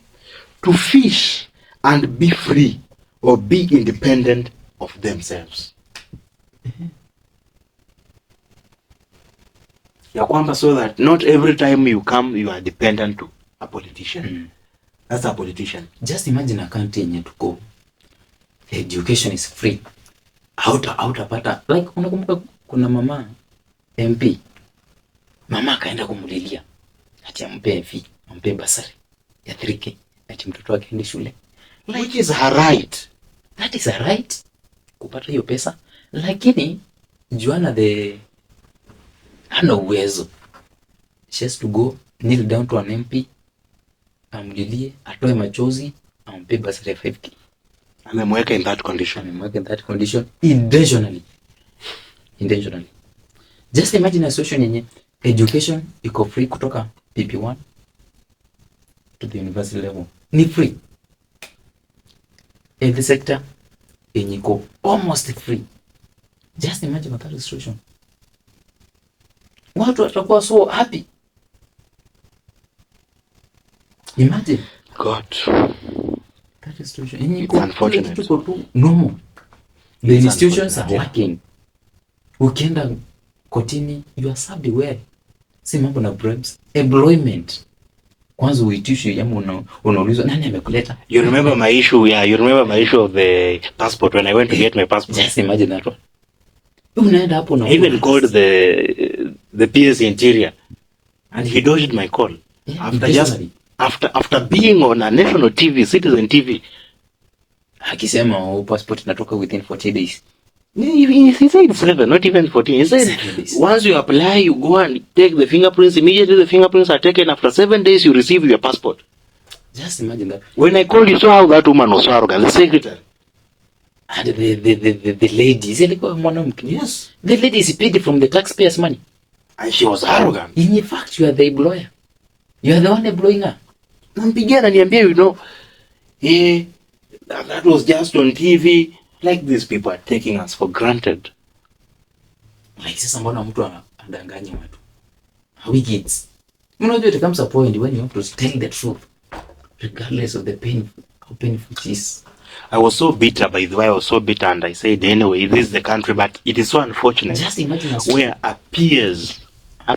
Speaker 1: to fish and be free or be independent of themselves. Ya kwamba so that not every time you come you are dependent to a politician. That's a politician.
Speaker 2: Just imagine a country yenye tuko education is free. Hautapata like, unakumbuka kuna mama MP, mama akaenda kumulilia ati ampe fee, ampe basari ya 3K ati mtoto wake aende shule.
Speaker 1: Which is her right.
Speaker 2: That is her right kupata hiyo pesa, lakini Joanna hana uwezo. She has to go kneel down to an MP, amlilie, atoe machozi, ampe basari ya 5K.
Speaker 1: Amemweka in that condition.
Speaker 2: Intentionally. Just imagine a situation yenye education iko free kutoka PP1 to the university level. Ni free. Every sector yenye iko almost free. Just imagine that situation. Watu watakuwa so happy. Imagine.
Speaker 1: God.
Speaker 2: That institution.
Speaker 1: It's unfortunate.
Speaker 2: No. The institutions are lacking. Ukienda kotini, you are served well. Si mambo na bribes. Employment. Kwanza uitishwe jamaa unaulizwa nani amekuleta?
Speaker 1: You remember my issue of the passport when I went to get my passport.
Speaker 2: Just imagine that one. Unaenda hapo na
Speaker 1: even called the PS Interior and he dodged my call.
Speaker 2: Yeah,
Speaker 1: after being on a national TV, Citizen TV.
Speaker 2: Akisema passport inatoka within 40 days.
Speaker 1: He said 7, not even 14. He said once you apply, you go and take the fingerprints. Immediately the fingerprints are taken. After 7 days, you receive your passport.
Speaker 2: Just imagine that.
Speaker 1: When I called, you saw how that woman was so arrogant. The secretary.
Speaker 2: And the lady, yes. The lady is paid from the taxpayers' money.
Speaker 1: And she was arrogant.
Speaker 2: In fact, you are the employer. You are the one employing her.
Speaker 1: Nampigia ananiambia, that was just on TV. Like these people are taking us for granted.
Speaker 2: Like sasa mbona mtu anadanganya watu? How we kids? Unajua it comes a point when you have to tell the truth regardless of the pain, how painful it is.
Speaker 1: I was so bitter, by the way. I was so bitter, and I said, anyway, this is the country, but it is so unfortunate.
Speaker 2: Just imagine
Speaker 1: where a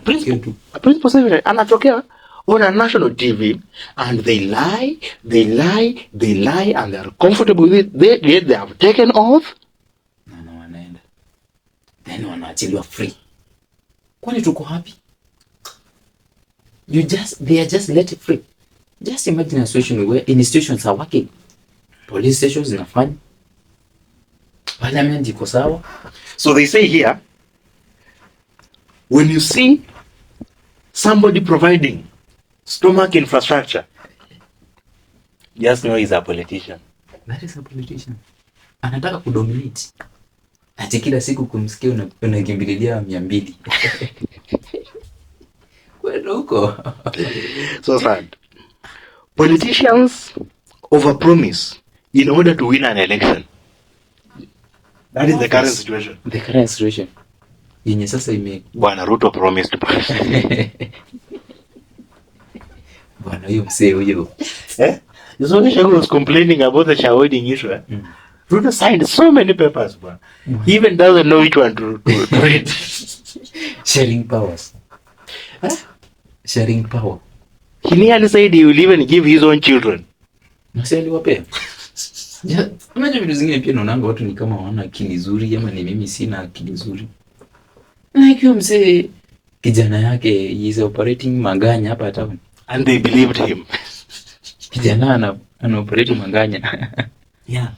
Speaker 1: principal secretary anatokea on a national TV, and they lie, and they are comfortable with it. They have taken off.
Speaker 2: No, wanaenda. Then wanaachiliwa free. Kwani tuko happy? They are just let it free. Just imagine a situation where institutions are working. Police stations zinafanya. Parliament iko sawa.
Speaker 1: So they say here, when you see somebody providing stomach infrastructure, just know he's a politician.
Speaker 2: That is a politician. Anataka kudominate. Ati kila siku kumsikia unakimbililia 200. Kwenda huko.
Speaker 1: So sad. Politicians overpromise in order to win an election. That is the current situation.
Speaker 2: The current situation. Yenye sasa
Speaker 1: Bwana Ruto promised.
Speaker 2: Bwana huyo msee huyo.
Speaker 1: You saw Shagu was complaining about the shareholding issue. Ruto signed so many papers, bwana. He even doesn't know which one to read.
Speaker 2: Sharing powers. Sharing power.
Speaker 1: He nearly said he will even give his own children.
Speaker 2: Nasi aliwapea. Unajua vitu zingine pia naonanga watu ni kama wana akili nzuri ama ni mimi sina akili nzuri. Na hiyo mzee kijana yake he is operating maganya hapa town.
Speaker 1: And they believed him.
Speaker 2: Kijana ana operate maganya.
Speaker 1: Yeah.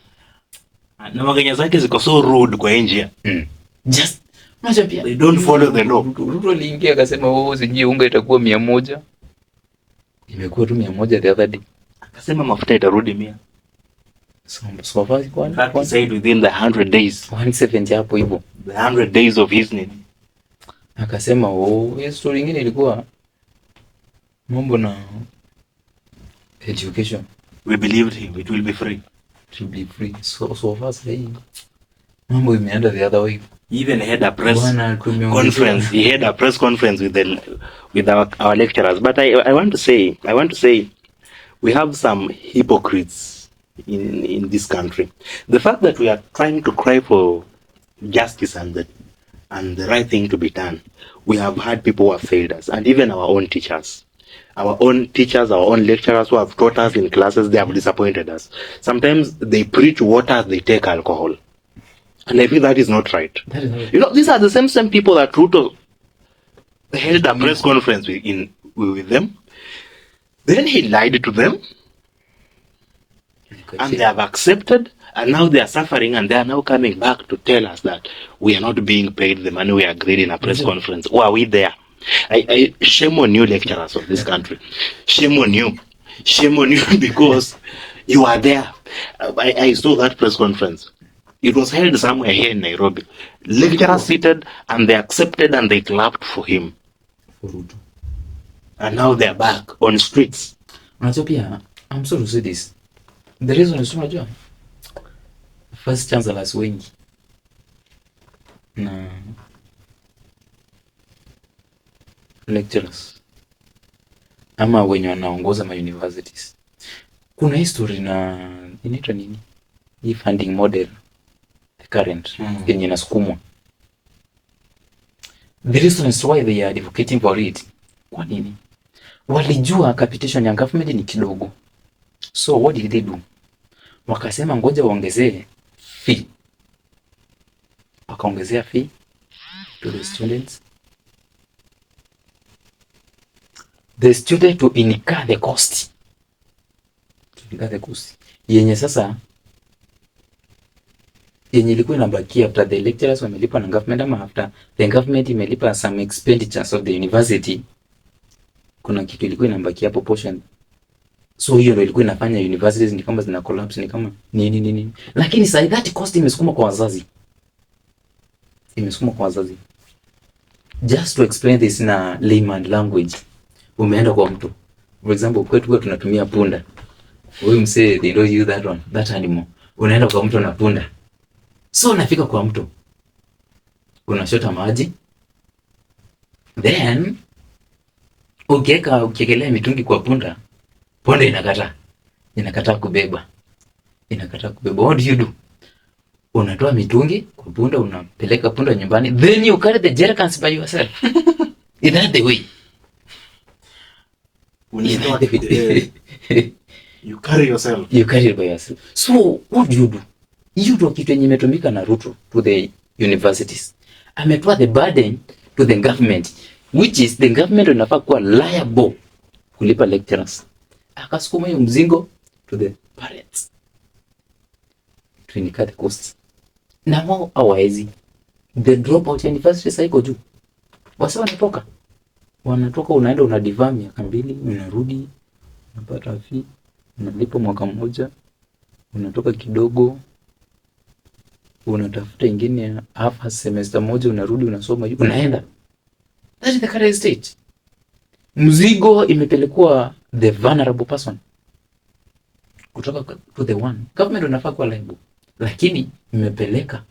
Speaker 1: Na maganya zake ziko so rude kwa njia.
Speaker 2: Just unajua pia
Speaker 1: they don't follow the law.
Speaker 2: Ruto aliingia akasema sijui unga itakuwa 100. Imekuwa tu 100 the other day.
Speaker 1: Akasema mafuta itarudi 100.
Speaker 2: So far
Speaker 1: he said within the 100 days.
Speaker 2: 170 hapo hivyo.
Speaker 1: The 100 days of his need.
Speaker 2: Akasema hiyo story nyingine ilikuwa mambo na education.
Speaker 1: We believed him, it will be free.
Speaker 2: It will be free. So far say mambo imeenda the other way.
Speaker 1: He even had a press conference. He had a press conference with our lecturers. But I want to say we have some hypocrites in this country. The fact that we are trying to cry for justice and the right thing to be done, we have had people who have failed us, and even our own teachers, our own lecturers who have taught us in classes, they have disappointed us. Sometimes they preach water, they take alcohol. And I feel that is not right. You know, these are the same people that Ruto held a press conference with them. Then he lied to them. And they have accepted. And now they are suffering. And they are now coming back to tell us that we are not being paid the money we agreed in a press conference. Or are we there? I shame on you, lecturers of this country. Shame on you. Shame on you because you are there. I saw that press conference. It was held somewhere here in Nairobi. Lecturers seated and they accepted and they clapped for him. And now they are back on streets.
Speaker 2: Unajua, I'm sorry to say this. The reason is unajua, first chancellors wengi na lecturers ama wenye wanaongoza ma universities. Kuna history na inaitwa nini? Hii funding model current yenye inasukumwa. The reason is why they are advocating for it. Kwa nini? Walijua capitation ya government ni kidogo. So what did they do? Wakasema ngoja waongezee fee. Wakaongezea fee to the students. The student to incur the cost. Yenye sasa yenye ilikuwa inabakia after the lecturers wamelipa na government ama after the government imelipa some expenditures of the university, kuna kitu ilikuwa inabakia hapo portion. So hiyo ndio ilikuwa inafanya universities ni kama zina collapse, ni kama nini. Lakini sasa that cost imesukuma kwa wazazi. Just to explain this na layman language. Umeenda kwa mtu. For example, kwetu tunatumia punda. Wewe msee they don't use that animal. Unaenda kwa mtu na punda. So unafika kwa mtu, unashota maji, then ukiekelea mitungi kwa punda inakataa kubeba. What do you do? Unatoa mitungi kwa punda, unapeleka punda nyumbani, then you carry the jerrycans by yourself. Is that the way?
Speaker 1: You carry yourself.
Speaker 2: You carry it by yourself. So what do you do? Hiyo ndio kitu yenye imetumika na Ruto to the universities. Ametoa the burden to the government, which is the government inafaa kuwa liable kulipa lecturers. akasukuma hiyo mzigo to the parents to incur the costs. Na wao hawawezi, the dropout ya university sasa iko juu. Wasa wanatoka, unaenda unadiva miaka 2, unarudi unapata fee, unalipa mwaka mmoja, unatoka kidogo, unatafuta ingine half a semester moja, unarudi unasoma, unaenda. That is the current state. Mzigo imepelekwa the vulnerable person kutoka to the one. Government unafaa kuwa liable, lakini imepeleka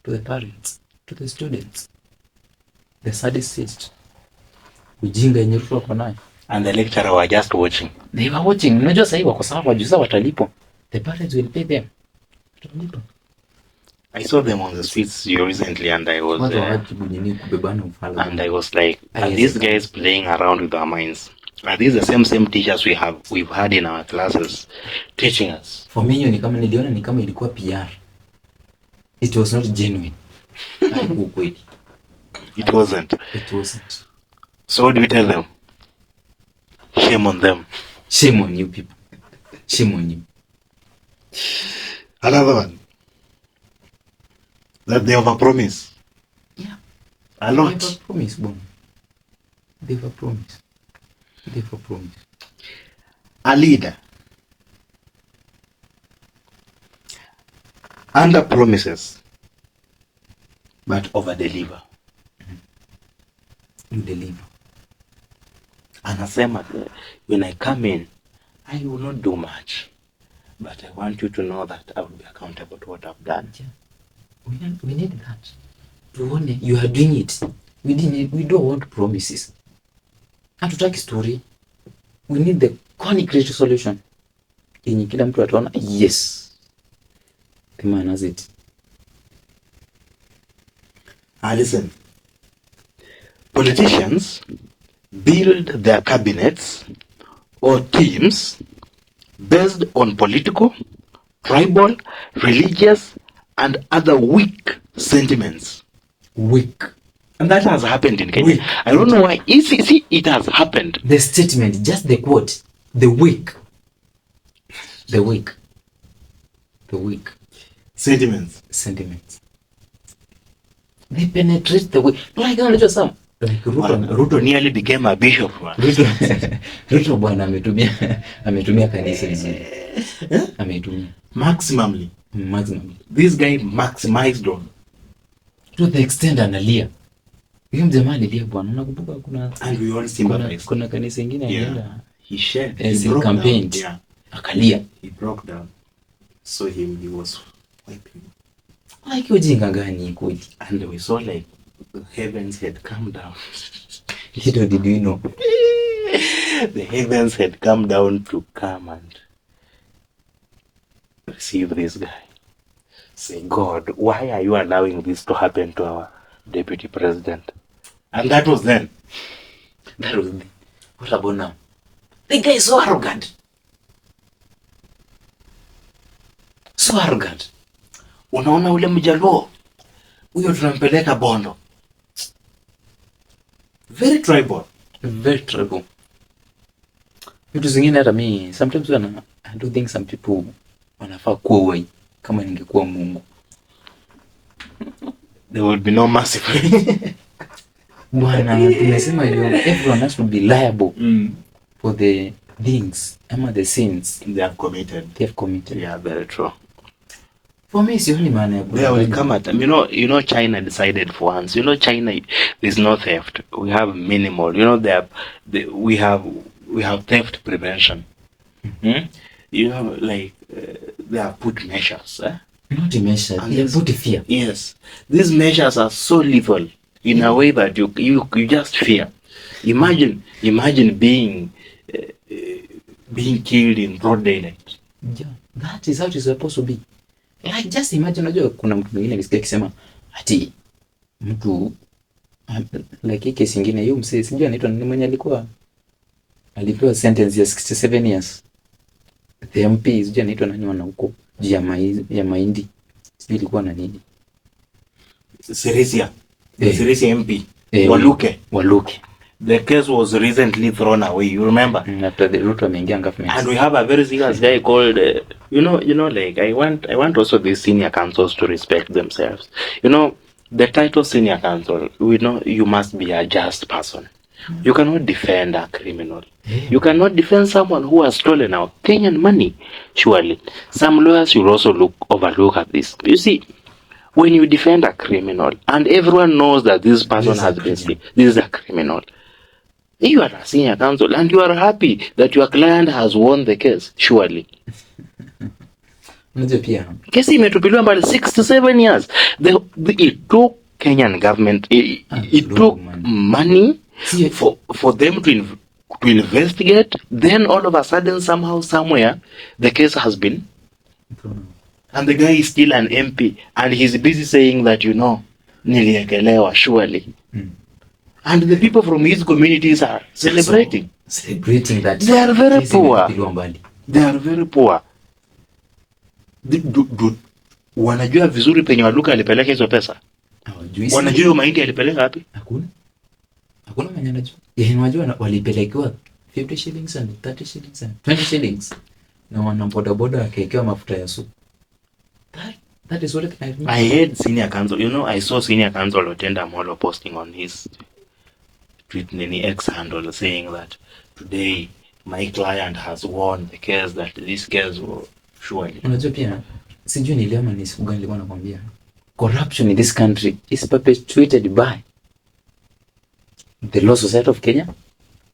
Speaker 2: to the parents, to the students. The saddest state. Ujinga yenye Ruto wako nayo.
Speaker 1: And the lecturer were just watching.
Speaker 2: They were watching. Unajua sasa hivi wako sawa, wajua sasa watalipwa. The parents will pay them. Watalipwa.
Speaker 1: I saw them on the streets recently, and I was and I was like, are these guys playing around with our minds? Are these the same teachers we've had in our classes teaching us?
Speaker 2: For me, ni kama niliona ni kama ilikuwa PR. It was not genuine.
Speaker 1: It wasn't.
Speaker 2: It wasn't.
Speaker 1: So what do we tell them? Shame on them.
Speaker 2: Shame on you people. Shame on you.
Speaker 1: Another one. That they overpromise.
Speaker 2: Yeah.
Speaker 1: A lot.
Speaker 2: They overpromise, bon. They overpromise. They overpromise.
Speaker 1: A leader under promises but over deliver.
Speaker 2: You deliver.
Speaker 1: Anasema, when I come in, I will not do much, but I want you to know that I will be accountable to what I've done.
Speaker 2: Yeah. We need that. Tuone you are doing it. We don't want promises. Hatutaki story. We need the concrete solution. Yenye kila mtu ataona yes. The man has it.
Speaker 1: Listen. Politicians build their cabinets or teams based on political, tribal, religious, and other weak sentiments.
Speaker 2: Weak.
Speaker 1: And that has happened in Kenya.
Speaker 2: Weak.
Speaker 1: I don't know why. See, it has happened.
Speaker 2: The statement, just the quote. The weak. The weak. The weak. Sentiments. They penetrate the weak. Like unajua some. Like
Speaker 1: Ruto nearly became a bishop.
Speaker 2: Ruto bwana ametumia kanisa vizuri. Ametumia.
Speaker 1: Maximally. This guy maximized on.
Speaker 2: To the extent analia. Huyo mjamaa alilia bwana. Unakumbuka
Speaker 1: and we all sympathize.
Speaker 2: Kuna kanisa ingine alienda.
Speaker 1: He shared.
Speaker 2: He campaigned.
Speaker 1: Yeah.
Speaker 2: Akalia.
Speaker 1: He broke down. So he was wiping.
Speaker 2: Like ujinga gani kweli?
Speaker 1: And we saw like the heavens had come down.
Speaker 2: Little did we know.
Speaker 1: The heavens had come down to come and receive this guy. Say, God, why are you allowing this to happen to our deputy president? And that was then.
Speaker 2: That was then. What about now? The guy is so arrogant. So arrogant.
Speaker 1: Unaona ule mjaluo huyo tunampeleka Bondo. Very tribal.
Speaker 2: Vitu zingine hata mimi sometimes I do think some people wanafaa kuwa wai kama ningekuwa Mungu.
Speaker 1: There would be no mercy.
Speaker 2: Bwana tumesema everyone has to be liable for the things ama the sins
Speaker 1: they have committed. Yeah, very true.
Speaker 2: For me, sioni maana ya
Speaker 1: there will come at you know China decided for once. You know China, there's no theft. We have minimal. You know we have theft prevention. Mm-hmm. You know, like they have put measures.
Speaker 2: Not measures. They have put fear.
Speaker 1: Yes, these measures are so lethal in a way that you just fear. Imagine being killed in broad daylight.
Speaker 2: Yeah, that is how it is supposed to be. Like just imagine, unajua kuna mtu mwingine nisikia akisema ati mtu like kesi nyingine hiyo msee sijui anaitwa nani mwenye alipewa sentence ya 67 years. The MP sijui anaitwa nani wana huko ya mahindi. Sijui ilikuwa na nini.
Speaker 1: Sirisia MP. Waluke. The case was recently thrown away, you remember?
Speaker 2: After the Ruto ameingia government.
Speaker 1: And we have a very serious guy called, like I want also these senior councils to respect themselves. The title senior council, we know you must be a just person. You cannot defend a criminal. You cannot defend someone who has stolen our Kenyan money. Surely, some lawyers should also overlook at this. You see, when you defend a criminal and everyone knows that this person has been this is a criminal, you are a senior counsel and you are happy that your client has won the case. Surely, kesi imetupiliwa mbali 67 years. It took Kenyan government. It took money for them to investigate. Then all of a sudden, somehow, somewhere, the case has been. And the guy is still an MP, and he's busy saying that, niliekelewa, surely. And the people from his communities are celebrating.
Speaker 2: Celebrating that.
Speaker 1: They are very poor. They are very poor. Wanajua vizuri penye waduka alipeleka hizo pesa? Wanajua mahindi alipeleka wapi?
Speaker 2: Hakuna mwenye anajua. Wanajua walipelekewa 50 shillings and 30 shillings and 20 shillings. Na wanabodaboda wakekewa mafuta ya supu. That is what
Speaker 1: I heard senior counsel. I saw senior counsel Otenda Molo posting on his tweet X handle saying that today my client has won the case, that this case will surely.
Speaker 2: Unajua pia sijui niliama ni siku gani nilikuwa nakwambia corruption in this country is perpetuated by the Law Society of Kenya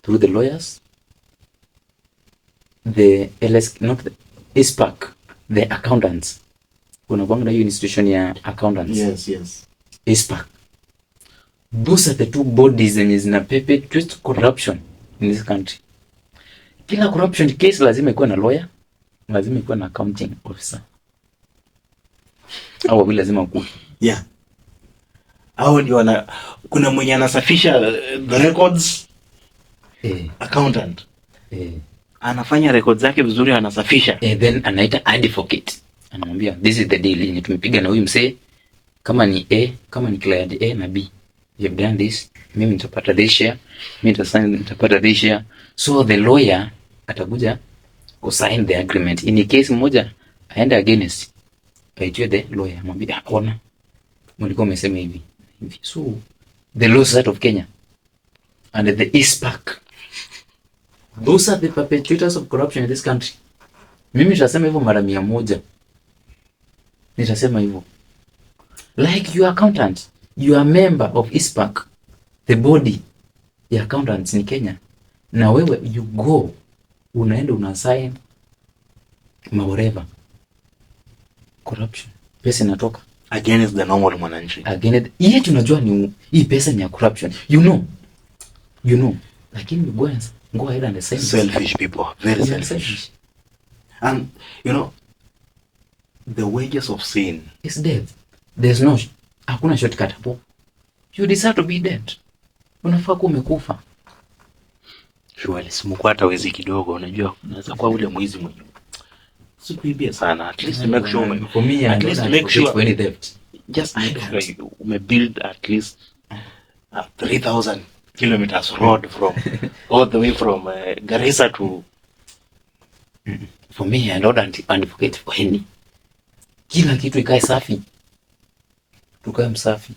Speaker 2: through the lawyers, the not the ISPAC, the accountants. Kuna kwanga hiyo institution ya accountants.
Speaker 1: Yes.
Speaker 2: ISPAC. Those are the two bodies zenye zina perpetuate corruption in this country. Kila corruption case lazima ikuwe na lawyer, lazima ikuwe na accounting officer. Au wawili lazima kuwe.
Speaker 1: Yeah. Hao ndio kuna mwenye anasafisha the records. Accountant. Anafanya records zake vizuri, anasafisha.
Speaker 2: Then anaita advocate. Anamwambia this is the deal yenye tumepiga na huyu msee, kama ni A, kama ni client A na B. You have done this, mimi nitapata this share, mimi nitapata this share. So the lawyer atakuja ku sign the agreement. In case mmoja aenda against, aitwe the lawyer, mwambie ona, mlikuwa mmesema hivi. So the Law Society of Kenya and the ISPAC, those are the perpetrators of corruption in this country. Mimi nitasema hivyo mara 100. Nitasema hivyo. Like your accountant, you are member of ISPAC, the body ya accountants in Kenya. Na wewe you go, unaenda unasign whatever. Corruption. Pesa inatoka
Speaker 1: against the normal mwananchi.
Speaker 2: Against hii tunajua ni hii pesa ni ya corruption. You know. Lakini go ahead and say
Speaker 1: selfish people, very selfish. And the wages of sin
Speaker 2: is death. There's no hakuna shortcut hapo. You deserve to be dead. Unafaa kuwa umekufa.
Speaker 1: Surely simuko hata wezi kidogo, unajua unaweza kuwa ule mwizi mwenyewe. Sikuibia sana. At least make sure
Speaker 2: for me, at least make sure for any theft.
Speaker 1: Just make sure you build at least 3,000 kilometers road from all the way from Garissa to.
Speaker 2: For me, I don't advocate for any. Kila kitu ikae safi. Tukae msafi.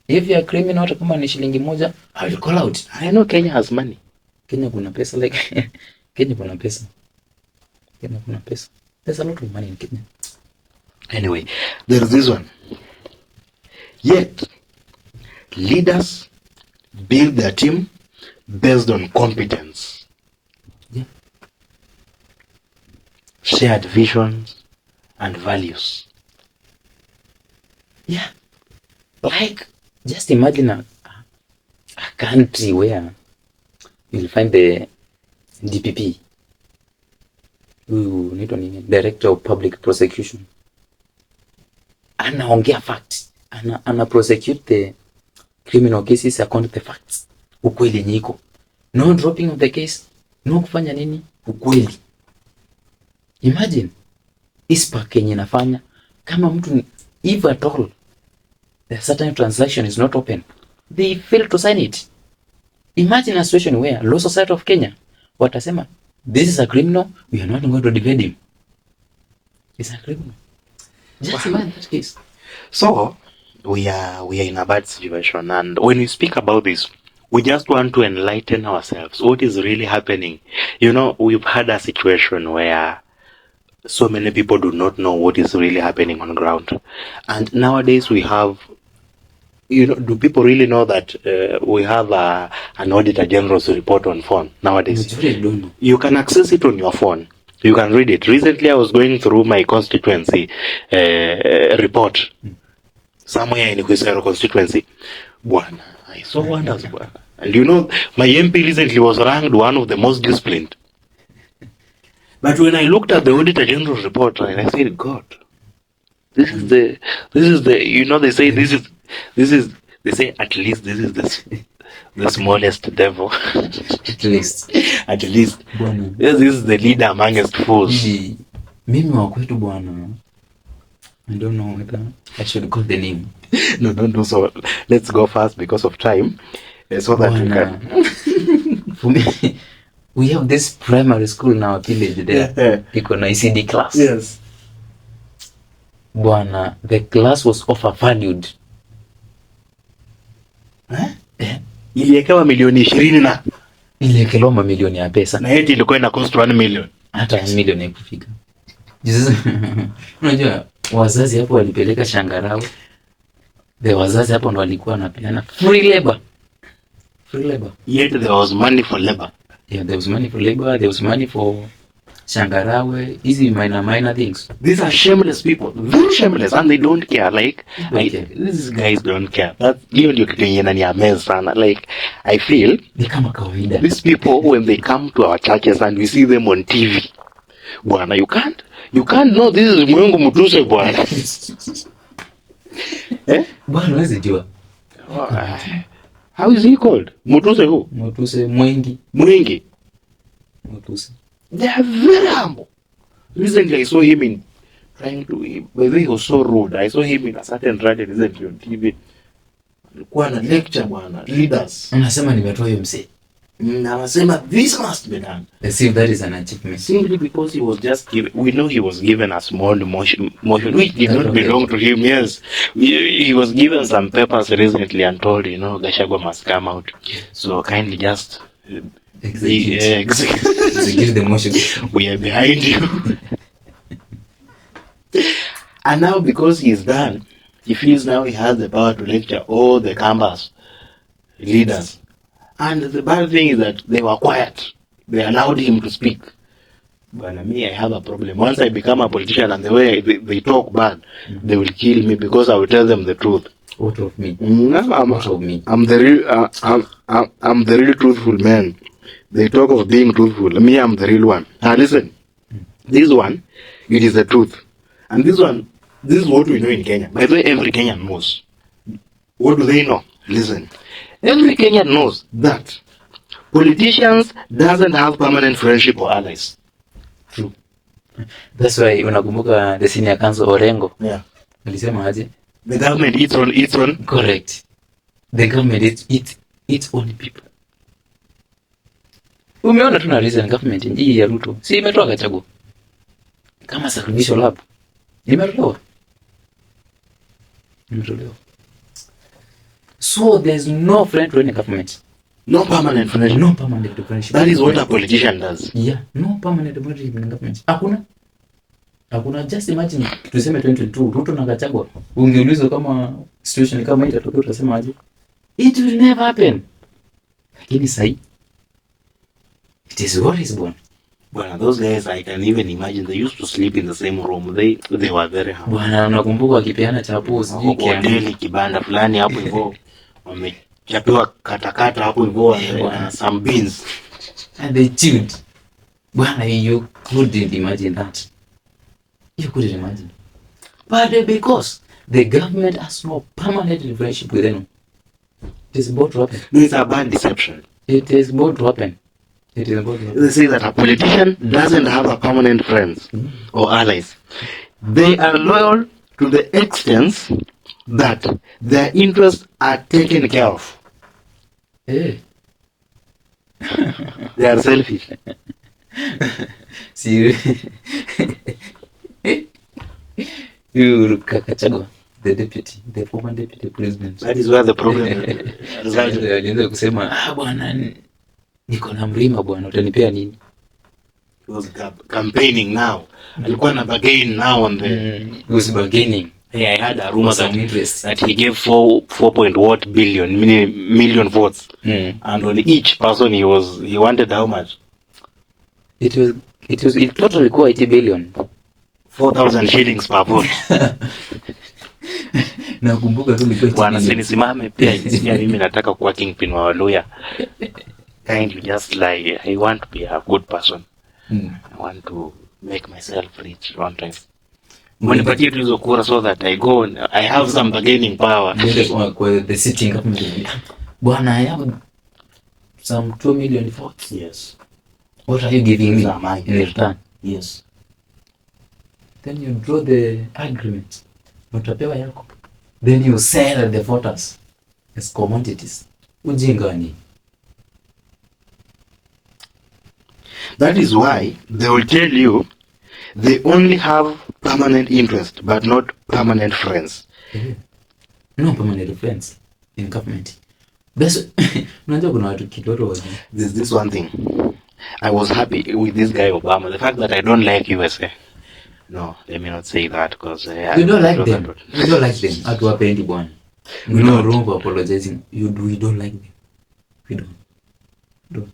Speaker 2: If you are criminal, hata kama ni shilingi moja, I will call out.
Speaker 1: I know Kenya has money.
Speaker 2: Kenya kuna pesa like Kenya kuna pesa. There's a lot of money in Kenya.
Speaker 1: Anyway, there's this one. Yet, leaders build their team based on competence.
Speaker 2: Yeah.
Speaker 1: Shared visions and values.
Speaker 2: Yeah. Like, just imagine a country where you'll find the DPP, who Director of Public Prosecution, anaongea facts, ana prosecute the criminal cases according to the facts, ukweli nyiko, no dropping of the case, no kufanya nini, ukweli. Imagine ISPAC Kenya inafanya kama mtu, if at all a certain transaction is not open, they fail to sign it. Imagine a situation where Law Society of Kenya watasema this is a criminal, we are not going to defend him. It's a criminal. Just imagine that case.
Speaker 1: So we are in a bad situation, and when we speak about this, we just want to enlighten ourselves. What is really happening? You know, we've had a situation where so many people do not know what is really happening on ground, and nowadays we have, you know, do people really know that we have an auditor general's report on phone nowadays?
Speaker 2: Majority don't know.
Speaker 1: You can access it on your phone. You can read it. Recently, I was going through my constituency report somewhere in Kwisero constituency. Bwana, I saw wonders, bwana. And you know, my MP recently was ranked one of the most disciplined. But when I looked at the Auditor General's report, and I said, God, this is the, you know, they say they say at least this is the smallest devil.
Speaker 2: At least.
Speaker 1: At least.
Speaker 2: Bwana.
Speaker 1: This is the leader amongst fools.
Speaker 2: Mimi wa kwetu bwana. I don't know whether I should call the name.
Speaker 1: No, don't do so. Let's go fast because of time, so that we can.
Speaker 2: For me, we have this primary school in our village there. Iko na ECD class.
Speaker 1: Yes.
Speaker 2: Bwana, the class was overvalued.
Speaker 1: Iliwekewa milioni 20 na
Speaker 2: iliwekelewa mamilioni ya pesa.
Speaker 1: Na yeti ilikuwa ina cost 1 million.
Speaker 2: Hata milioni haikufika. Unajua wazazi hapo walipeleka shangarau. The wazazi hapo ndo walikuwa wanapeana free labor. Free labor.
Speaker 1: Yet there was money for labor.
Speaker 2: Yeah, there was money for labor, there was money for shangarawe, easy minor things.
Speaker 1: These are shameless people, very shameless, and they don't care. Like these guys don't care. That hiyo ndio kitu yenye inaniamazed sana. Like I feel
Speaker 2: ni kama kawaida.
Speaker 1: These people, when they come to our churches and we see them on TV, bwana, you can't know this is Mungu Mutuse bwana.
Speaker 2: Bwana wezi jua.
Speaker 1: How is he called? Mutuse who?
Speaker 2: Mutuse Mwengi. Mutuse.
Speaker 1: They are very humble. Recently, I saw him in trying to. By the way, he was so rude. I saw him in a certain rally recently on TV. Alikuwa na lecture bwana, leaders.
Speaker 2: Anasema nimetoa hiyo msee.
Speaker 1: Anasema this must be done.
Speaker 2: Let's see if that is an achievement.
Speaker 1: Simply because he was just given. We know he was given a small motion which did not belong to him. Yes, he was given some papers recently and told, you know, Gachagua must come out. So kindly just.
Speaker 2: Execute the motion.
Speaker 1: We are behind you. And now because he's done, he feels now he has the power to lecture all the campus leaders. And the bad thing is that they were quiet. They allowed him to speak. But me, I have a problem. Once I become a politician and the way they talk bad, they will kill me because I will tell them the truth.
Speaker 2: What of me?
Speaker 1: What of me? I'm the real truthful man. They talk of being truthful. Me, I'm the real one. Now listen, this one, it is the truth. And this one, this is what we know in Kenya. By the way, every Kenyan knows. What do they know? Listen, every Kenyan knows that politicians doesn't have permanent friendship or allies.
Speaker 2: True. That's why unakumbuka the senior council Orengo.
Speaker 1: Yeah.
Speaker 2: Alisema aje?
Speaker 1: The government eats on.
Speaker 2: Correct. The government eats only people. Umeona tuna reason government hii ya Ruto. Si imetoa Gachagua. Kama sacrificial lab. Imetolewa. So there's no friend to any government.
Speaker 1: No permanent friendship.
Speaker 2: No permanent friendship.
Speaker 1: That is what a politician does.
Speaker 2: Yeah, no permanent friendship in government. Hakuna. Just imagine tuseme 2022 Ruto na Gachagua. Ungeulizwa kama situation kama hii itatokea utasema aje? It will never happen. Lakini sahi it is what is born.
Speaker 1: Bwana, those guys I can even imagine they used to sleep in the same room. They were very happy.
Speaker 2: Bwana, nakumbuka wakipeana chapo sijui
Speaker 1: hoteli kibanda fulani hapo hivyo wamechapewa katakata hapo hivyo some beans
Speaker 2: and they chewed. Bwana, you couldn't imagine that. You couldn't imagine. But because the government has no permanent relationship with them, it is about to happen.
Speaker 1: No, it's a bad deception.
Speaker 2: It is about to happen. It is about to happen.
Speaker 1: They say that a politician doesn't have a permanent friends or allies. They are loyal to the extent that their interests are taken care of.
Speaker 2: Hey.
Speaker 1: They are selfish.
Speaker 2: See, you Kakachagwa, the former deputy president.
Speaker 1: That is where the problem resided.
Speaker 2: Alianza kusema bwana, niko na mlima bwana, utanipea nini?
Speaker 1: He was campaigning now. Alikuwa na bargain now on the.
Speaker 2: He was bargaining.
Speaker 1: Yeah, I had a rumor that he gave 4 million votes, and on each person he wanted how much?
Speaker 2: It totally equal 80 billion.
Speaker 1: 4,000 shillings per vote.
Speaker 2: Nakumbuka tu nilikuwa
Speaker 1: bwana, sinisimame pia mimi nataka kuwa kingpin wa Waluya. Kindly just like I want to be a good person. I want to make myself rich one time. Mnipatie tu hizo kura so that I have some bargaining power.
Speaker 2: The sitting government. Bwana, I have some 2 million votes.
Speaker 1: Yes.
Speaker 2: What are you giving me in return?
Speaker 1: Yes.
Speaker 2: Then you draw the agreement. Utapewa yako. Then you sell the voters as commodities. Ujinga ni.
Speaker 1: That is why they will tell you they only have permanent interest but not permanent friends.
Speaker 2: No permanent friends in government. There's
Speaker 1: this one thing. I was happy with this guy Obama. The fact that I don't like USA. No, let me not say that because
Speaker 2: you don't like them. You don't like them. Atuwapendi bwana. We no wrong for apologizing. We don't like them. We don't.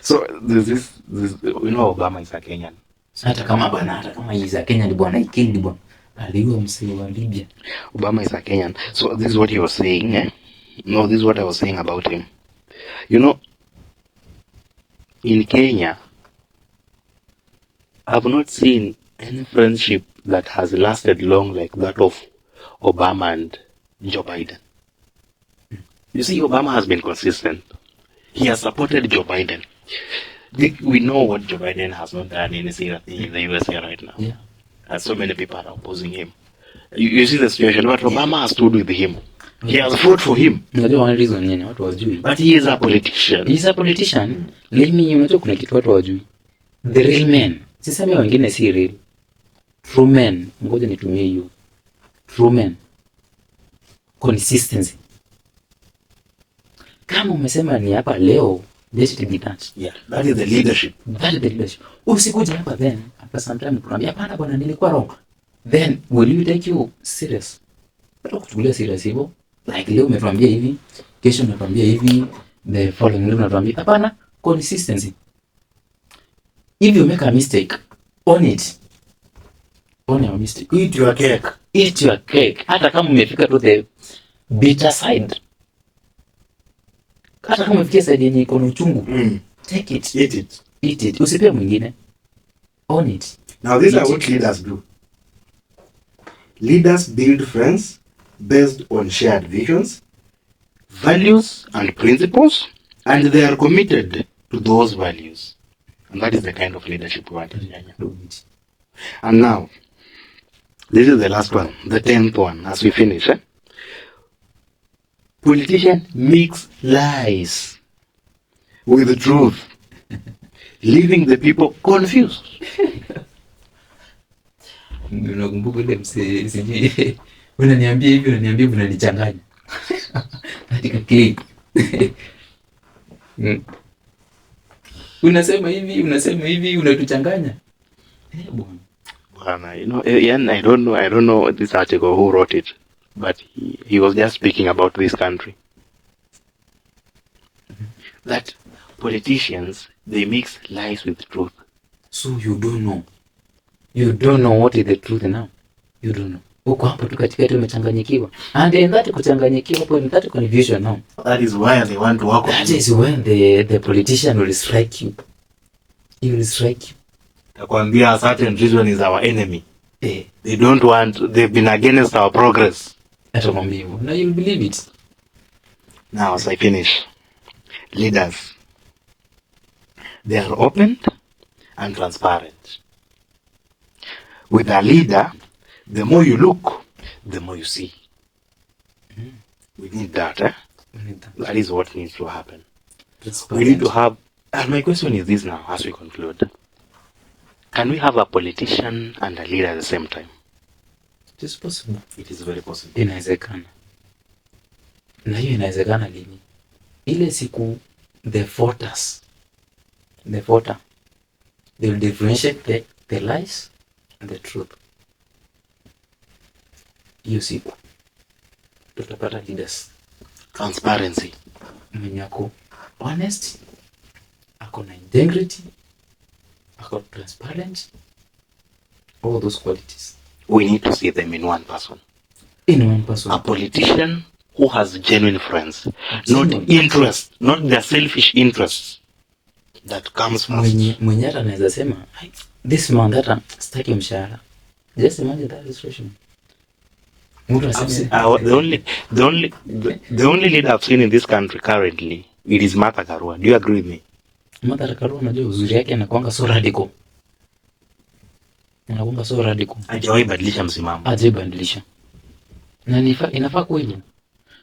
Speaker 1: So this Obama is a Kenyan.
Speaker 2: Hata kama is a Kenyan bwana, ikindi bwana. Aliwa msee wa Libya.
Speaker 1: Obama is a Kenyan. So this is what he was saying, eh? No, this is what I was saying about him. You know, in Kenya, I've not seen any friendship that has lasted long like that of Obama and Joe Biden. You see, Obama has been consistent. He has supported Joe Biden. We know what Joe Biden has not done in the USA right now.
Speaker 2: Yeah.
Speaker 1: And so many people are opposing him. You see the situation, but Obama has stood with him. He has fought for him.
Speaker 2: Unajua one reason nini watu wajui.
Speaker 1: But he is a politician.
Speaker 2: He is a politician. Unajua kuna kitu watu wajui. The real men. Sisemi wengine si real. True men. Ngoja nitumie hiyo. True men. Consistency. Kama umesema ni hapa leo, let it be that.
Speaker 1: Yeah, that is the leadership.
Speaker 2: That is the leadership. Usikuje hapa then, after some time tunaambia hapana bwana nilikuwa wrong. Then will you take you serious? Bado kuchukulia serious hivyo. Like leo umetuambia hivi, kesho umetuambia hivi, the following day unatuambia hapana, consistency. If you make a mistake, own it. Own your mistake.
Speaker 1: Eat your cake.
Speaker 2: Eat your cake. Hata kama umefika to the bitter side. Hata kama umefikia side yenye iko na uchungu. Take it.
Speaker 1: Eat it.
Speaker 2: Eat it. Usipie mwingine. Own it.
Speaker 1: Now these are what leaders do. Leaders build friends based on shared visions, values and principles, and they are committed to those values. And that is the kind of leadership we want in Kenya. And now, this is the last one, the 10th one, as we finish. Politician mix lies with the truth, leaving the people confused.
Speaker 2: Unakumbuka ile msee sijui unaniambia hivi unaniambia unanichanganya katika clip. Unasema hivi unatuchanganya.
Speaker 1: Bwana, you know, I don't know this article who wrote it, but he was just speaking about this country. That politicians, they mix lies with truth.
Speaker 2: So you don't know. You don't know what is the truth now. You don't know. Uko hapo tu katikati umechanganyikiwa. And in that kuchanganyikiwa hapo in that confusion now.
Speaker 1: That is why they want to work on
Speaker 2: That is when the politician will strike you. He will strike you.
Speaker 1: Takwambia a certain reason is our enemy. They don't want, they've been against our progress.
Speaker 2: Atakwambia hivyo. Now you'll believe it.
Speaker 1: Now as I finish, leaders, they are open and transparent. With a leader, the more you look, the more you see. We need that, eh?
Speaker 2: We need that.
Speaker 1: That is what needs to happen. We need to have, and my question is this now as we conclude. Can we have a politician and a leader at the same time?
Speaker 2: It is possible.
Speaker 1: It is very possible.
Speaker 2: Inawezekana. Na hiyo inawezekana lini? Ile siku the voters, the voter, they will differentiate the lies and the truth. Hiyo siku tutapata leaders.
Speaker 1: Transparency.
Speaker 2: Mwenye ako honest, ako na integrity, ako transparent, all those qualities.
Speaker 1: We need to see them in one person.
Speaker 2: In one person.
Speaker 1: A politician who has genuine friends, not interest, not their selfish interests that comes first.
Speaker 2: Mwenye hata anaweza sema this man hata sitaki mshahara. Just imagine that situation.
Speaker 1: The only leader I've seen in this country currently, it is Martha Karua. Do you agree with me?
Speaker 2: Martha Karua, unajua uzuri yake anakuanga so radical. Anakuanga so radical.
Speaker 1: Hajawahi badilisha msimamo.
Speaker 2: Hajawahi badilisha. Na inafaa kwa hivyo.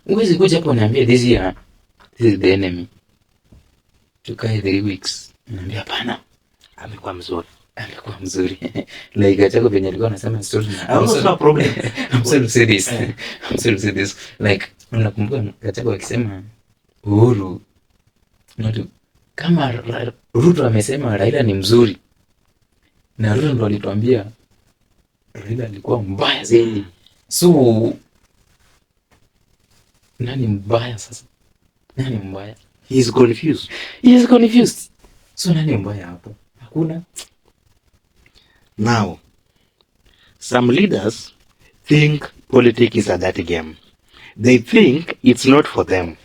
Speaker 2: Uwezi kuja hapo niambie this is the enemy. Tukae 3 weeks. Niambia hapana.
Speaker 1: Amekuwa mzuri.
Speaker 2: Alikuwa mzuri. Like Gachagua venye alikuwa anasema story na
Speaker 1: no problem.
Speaker 2: I'm sorry to say this. Like unakumbuka Gachagua akisema Uhuru kama Ruto amesema Raila ni mzuri. Na Ruto ndo alituambia Raila alikuwa mbaya zaidi. So nani mbaya sasa? Nani mbaya?
Speaker 1: He is confused.
Speaker 2: So nani mbaya hapo? Hakuna.
Speaker 1: Now, some leaders think politics is a dirty game. They think it's not for them.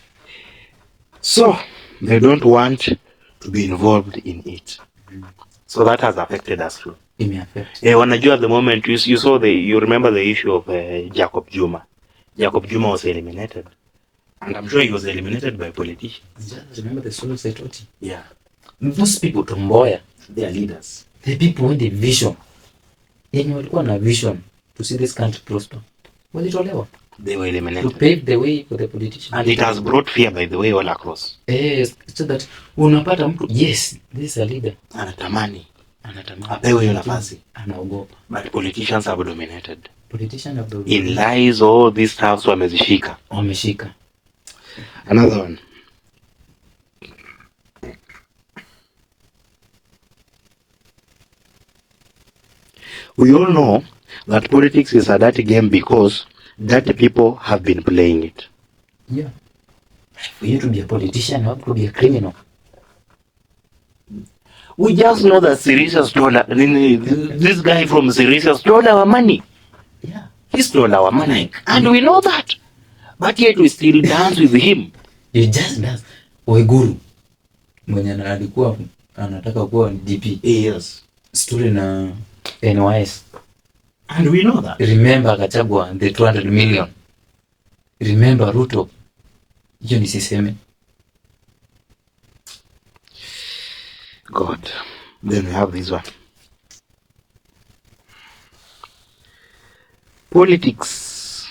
Speaker 1: So, they don't want to be involved in it. So that has affected us too. Wanajua at the moment, you remember the issue of Jacob Juma. Jacob Juma was eliminated. And I'm sure he was eliminated by politicians.
Speaker 2: Just remember the stories I told you.
Speaker 1: Yeah.
Speaker 2: Those people Tomboya,
Speaker 1: they are leaders.
Speaker 2: The people with the vision. Yenye walikuwa na vision to see this country prosper. Walitolewa.
Speaker 1: They were eliminated.
Speaker 2: To pave the way for the politicians.
Speaker 1: And it has brought fear, by the way, all across.
Speaker 2: So that unapata mtu, yes, this is a leader.
Speaker 1: Anatamani.
Speaker 2: Anatamani.
Speaker 1: Apewe hiyo nafasi.
Speaker 2: Anaogopa.
Speaker 1: But politicians have dominated.
Speaker 2: Politicians have dominated.
Speaker 1: In lies, all these stuffs wamezishika.
Speaker 2: Wameshika.
Speaker 1: Another one. We all know that politics is a dirty game because dirty people have been playing it.
Speaker 2: Yeah. For you to be a politician, you have to be a criminal.
Speaker 1: We just know that Syriza stole, this guy from Syriza stole our money.
Speaker 2: Yeah.
Speaker 1: He stole our money. And we know that. But yet we still dance with him.
Speaker 2: You just dance. Waiguru. Mwenye alikuwa anataka kuwa DP.
Speaker 1: Yes.
Speaker 2: Story na NYS.
Speaker 1: And we know that.
Speaker 2: Remember Gachagua, the 200 million. Remember Ruto. Hiyo ni siseme.
Speaker 1: God. Then we have this one. Politics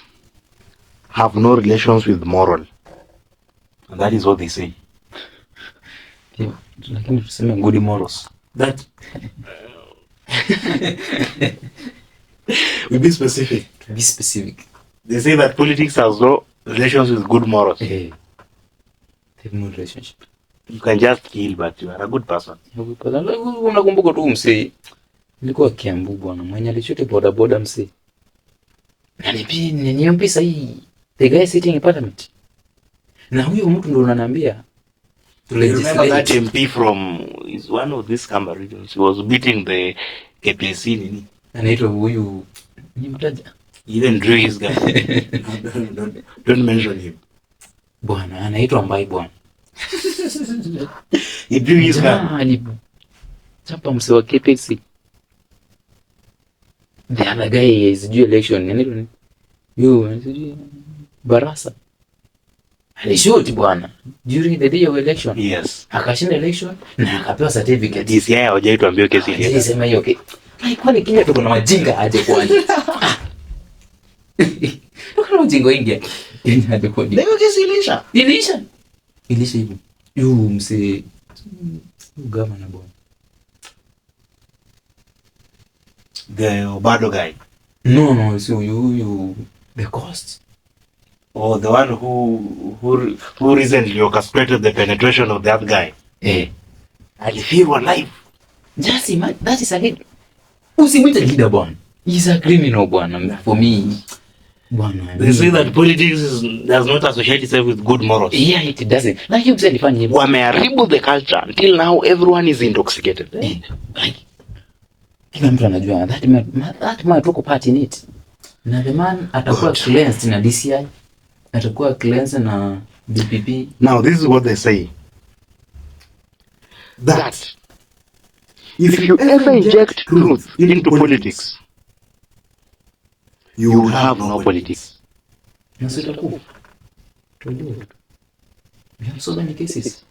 Speaker 1: have no relations with moral. And that is what they say.
Speaker 2: Lakini tuseme good morals.
Speaker 1: That we be specific.
Speaker 2: Be specific.
Speaker 1: They say that politics has no relations with good morals.
Speaker 2: They have no relationship.
Speaker 1: You can just kill, but you are a good person.
Speaker 2: Unakumbuka tu msee. Nilikuwa Kiambu bwana, mwenye alichote boda msee. Na ni mpesa hii. The guy sitting in parliament. Na huyo mtu ndo unaniambia.
Speaker 1: You remember that MP is one of these Kamba regions. He was beating the KPC nini.
Speaker 2: Anaitwa huyu ni mtaja.
Speaker 1: He even drew his guy. Don't mention him.
Speaker 2: Bwana anaitwa Mbai bwana.
Speaker 1: He drew his guy.
Speaker 2: Chapa mse wa KPC. The other guy is due election. Anaitwa ni? You Barasa. Alishuti bwana during the day of election.
Speaker 1: Yes.
Speaker 2: Akashinda election na akapewa certificate.
Speaker 1: DCI hawajawahi tuambie kesi ile.
Speaker 2: Yeye sema hiyo okay. Kwani Kenya tuko na wajinga aje kwani? Tuko na wajinga wengi. Kenya aje kwani?
Speaker 1: Leo kesi ilisha.
Speaker 2: Ilisha hivi. You mse governor boy.
Speaker 1: The Obado guy.
Speaker 2: No, so you the cost.
Speaker 1: Or the one who recently orchestrated the penetration of that guy. Alifirwa live.
Speaker 2: Just imagine, that is a leader. Usimwite leader bwana. He's a criminal bwana for me. Bwana.
Speaker 1: They say that politics does not associate itself with good morals.
Speaker 2: Yeah, it doesn't. Like you said, ifanye hivyo.
Speaker 1: Wameharibu the culture until now everyone is intoxicated.
Speaker 2: Like kila mtu anajua that man took part in it. Na the man atakuwa cleansed na DCI. Atakuwa cleansed na DPP.
Speaker 1: Now this is what they say. That if you ever inject truth into politics, you will have no politics.
Speaker 2: Na sasa tuko. We have so many cases.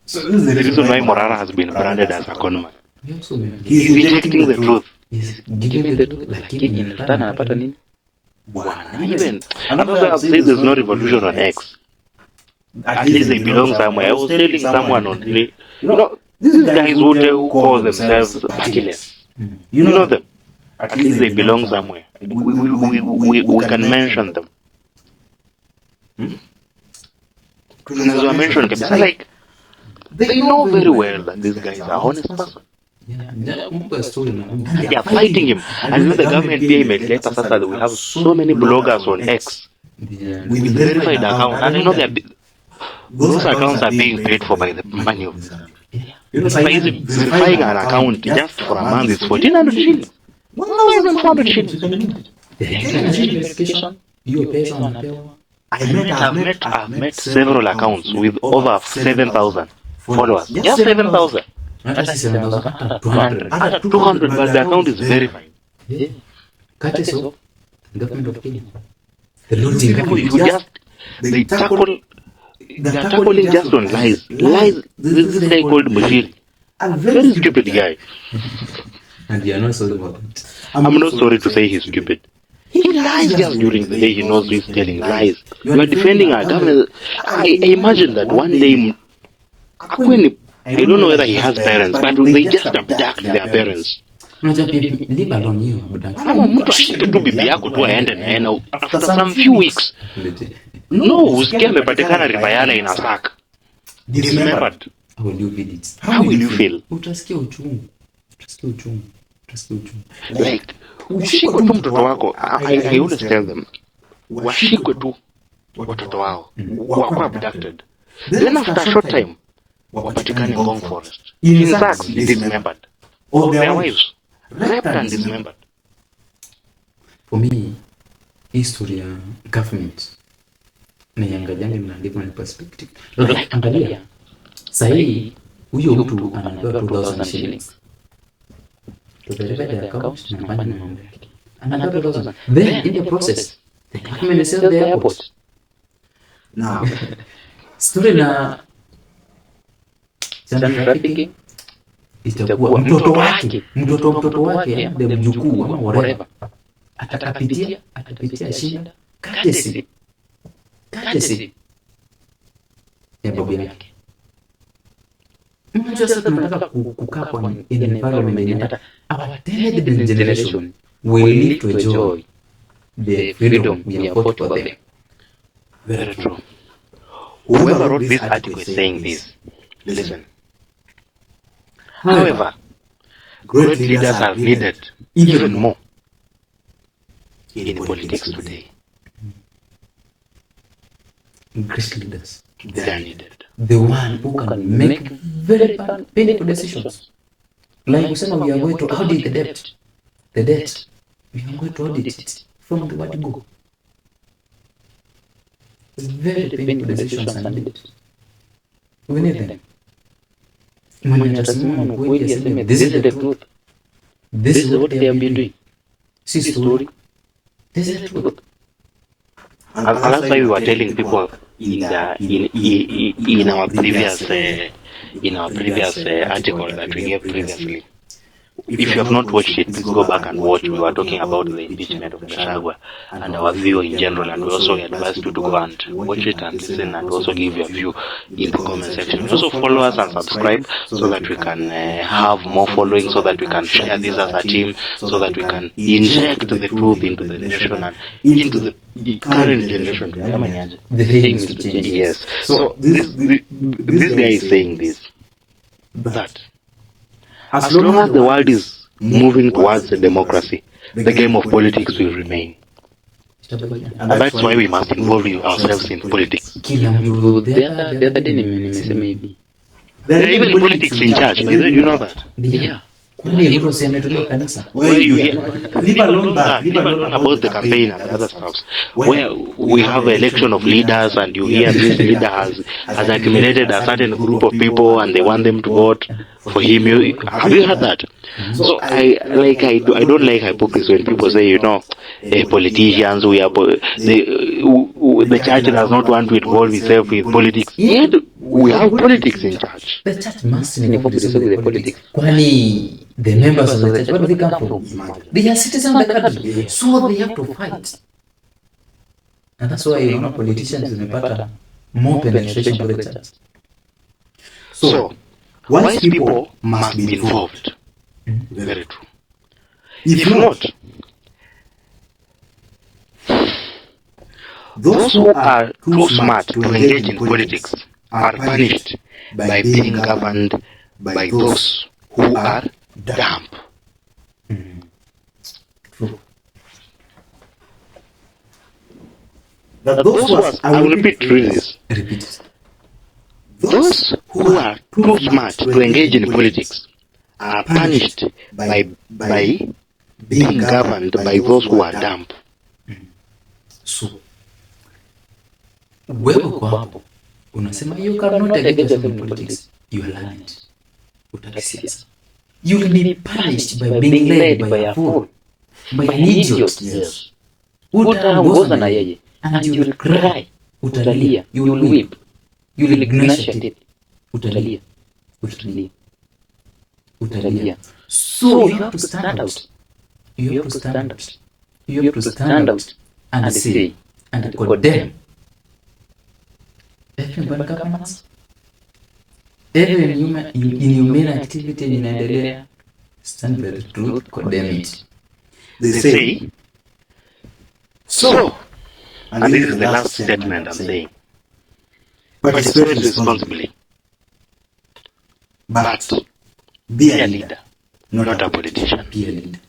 Speaker 1: So this is the reason why Morara has been branded as a conman.
Speaker 2: We have so many.
Speaker 1: He's injecting the truth.
Speaker 2: He's giving the truth, lakini in return anapata nini?
Speaker 1: Even another says there's no revolution on X. At least they belong somewhere. I was telling someone on you know, these guys who call themselves partyless. You know them. At least they belong somewhere. We can mention them. Tunaweza mention kabisa, like they know very well that these guys are honest person. They are fighting him. And when the government pay later that we have so many bloggers on X with verified accounts, and I know those accounts are being paid for by the money of the government. Verifying an account just for a month is 1,400 shillings. 1,400 shillings. I've met several accounts with over 7,000 followers. Just 7,000. 200, but the account is verified.
Speaker 2: Courtesy of the government of Kenya.
Speaker 1: They're tackling just on lies. Lies. This is guy called Mushiri. A very stupid guy.
Speaker 2: And you are not sorry about it.
Speaker 1: I'm not sorry to say he's stupid. He lies just during the day. He knows he's telling lies. You are defending our government. I imagine that one day, I don't know whether he has parents, but they just abduct their parents.
Speaker 2: Leave alone you.
Speaker 1: Kama mtu ashike tu bibi yako tu aende na after some few weeks. No, usikia amepatikana Ribayala in a sack. Dismembered.
Speaker 2: How will you feel it?
Speaker 1: How will you feel?
Speaker 2: Utasikia uchungu.
Speaker 1: Like, ushikwe tu mtoto wako. I always tell them, washikwe tu watoto wao. Wako abducted. Then after a short time, wapatikane Ngong Forest. In sacks, dismembered. Or their wives, raped and dismembered.
Speaker 2: For me, history ya government naiangalianga in a different perspective. Like, angalia, sahi huyo mtu anapewa 2,000 shillings. To verify the account na fanya mambo yake. Anapewa 2,000. Then in the process, the government sells the airport. Now, story na trafficking itakuwa mtoto wake ndio mjukuu ama whatever atapitia shida courtesy ya babu yake. Mtu sasa tunataka kukaa kwa in an environment that our 10th generation will live to enjoy the freedom we have fought for them.
Speaker 1: Very true. Whoever wrote this article is saying this. Listen. However, great leaders are needed even more in politics today.
Speaker 2: Great leaders,
Speaker 1: they are needed.
Speaker 2: The one who can make very painful decisions. Like we said, we are going to audit the debt. The debt, we are going to audit it from the word go. Very painful decisions are needed. We need them. This is the truth. This is what they have been doing. See story. This is the truth.
Speaker 1: And that's why we were telling people in our previous article that we gave previously. if you have not watched it, please go back and watch. We were talking about the impeachment of Gachagua and our view in general, and we also advise you to go and watch it and listen and also leave your view in the comment section. Also follow us and subscribe so that we can have more following, so that we can share this as a team, so that we can inject the truth into the nation and into the current generation.
Speaker 2: The thing is to change.
Speaker 1: Yes. So this guy is saying this, that as long as the world is moving towards a democracy, the game of politics will remain. And that's why we must involve ourselves in politics.
Speaker 2: Kila mtu, the other day nimesema hivi.
Speaker 1: There are even politics in church, by the way, do you know that?
Speaker 2: Yeah. Kwani hivyo si ametoka kanisa?
Speaker 1: Where you hear, leave alone about the campaign and other stuff, where we have an election of leaders and you hear this leader has accumulated a certain group of people and they want them to vote for him. Have you heard that? So I don't like hypocrisy when people say, politicians, the church does not want to involve itself with politics. Yet we have politics in church.
Speaker 2: The church must involve itself with the politics. Kwani the members of the church, where do they come from? They are citizens of the country, so they have to fight. And that's why politicians wamepata more penetration for the church.
Speaker 1: So wise people must be involved. Very true. If not, those who are too smart to engage in politics are punished by being governed by those who are dumb.
Speaker 2: True.
Speaker 1: That those words, I will repeat this.
Speaker 2: Repeat it.
Speaker 1: Those who are too smart to engage in politics are punished by being governed by those who are dumb.
Speaker 2: So, wewe uko hapo unasema you cannot engage yourself in politics, you are learned. Utakisiasa. You will be punished by being led by a fool, by an idiot.
Speaker 1: Yes.
Speaker 2: Utaongoza na yeye and you will cry. Utalia. You will weep. You will gnash your teeth. Utalia. So you have to stand out. You have to stand out. You have to stand out and say and condemn every bad governance, every inhuman activity inaendelea. Stand by the truth, condemn it.
Speaker 1: They say, so, and this is the last statement I'm saying, participate responsibly, but be a leader, not a politician.
Speaker 2: Be a leader.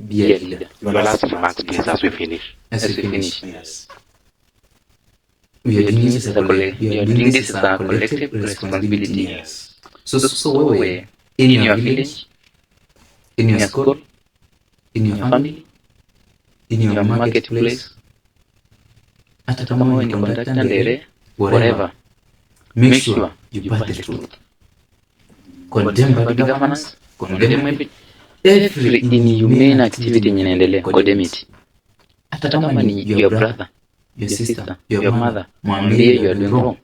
Speaker 2: Be a leader.
Speaker 1: Your last remarks, please, as we finish.
Speaker 2: Yes. We are doing this as a collective responsibility.
Speaker 1: Yes.
Speaker 2: So wewe, in your village, in your school, in your family, in your marketplace, hata kama wewe ni contractor ndere, whatever, make sure you pass the truth. Condemn bad governance, condemn every inhumane activity inaendelea, condemn it. Hata kama ni your brother, your sister, your mother, mwambie you are doing wrong.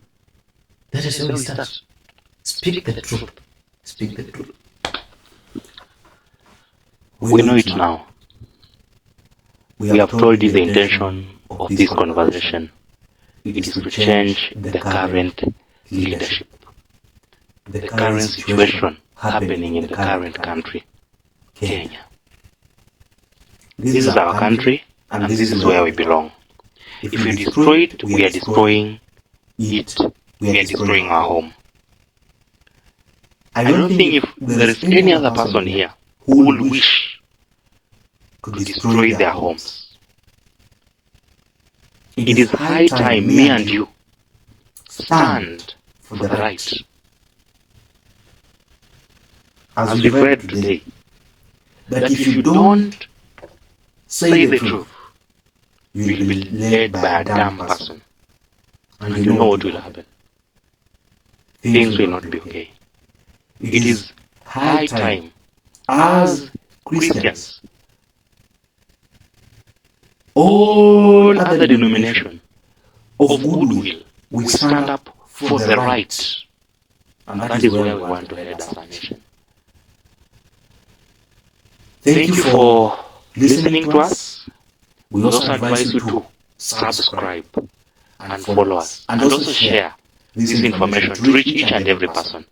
Speaker 2: That is how we start. Speak the truth. Speak the truth.
Speaker 1: We know it now. We have told you the intention of this conversation. It is to change the current leadership, the current situation happening in the current country, Kenya. This is our country, and this is where we belong. If we destroy it, we are destroying it. We are destroying our home. I don't think if there is any other person here who will wish to destroy their homes. It is high time me and you stand for the right. As we've read today, that if you don't say the truth, you will be led by a dumb person. And you know what will happen. Things will not be okay. It is high time, as Christians, all other denominations of goodwill, we stand up for the right. And that is where we want to head as a nation. Thank you for listening to us. We also advise you to subscribe and follow us, and also share this information to reach each and every person.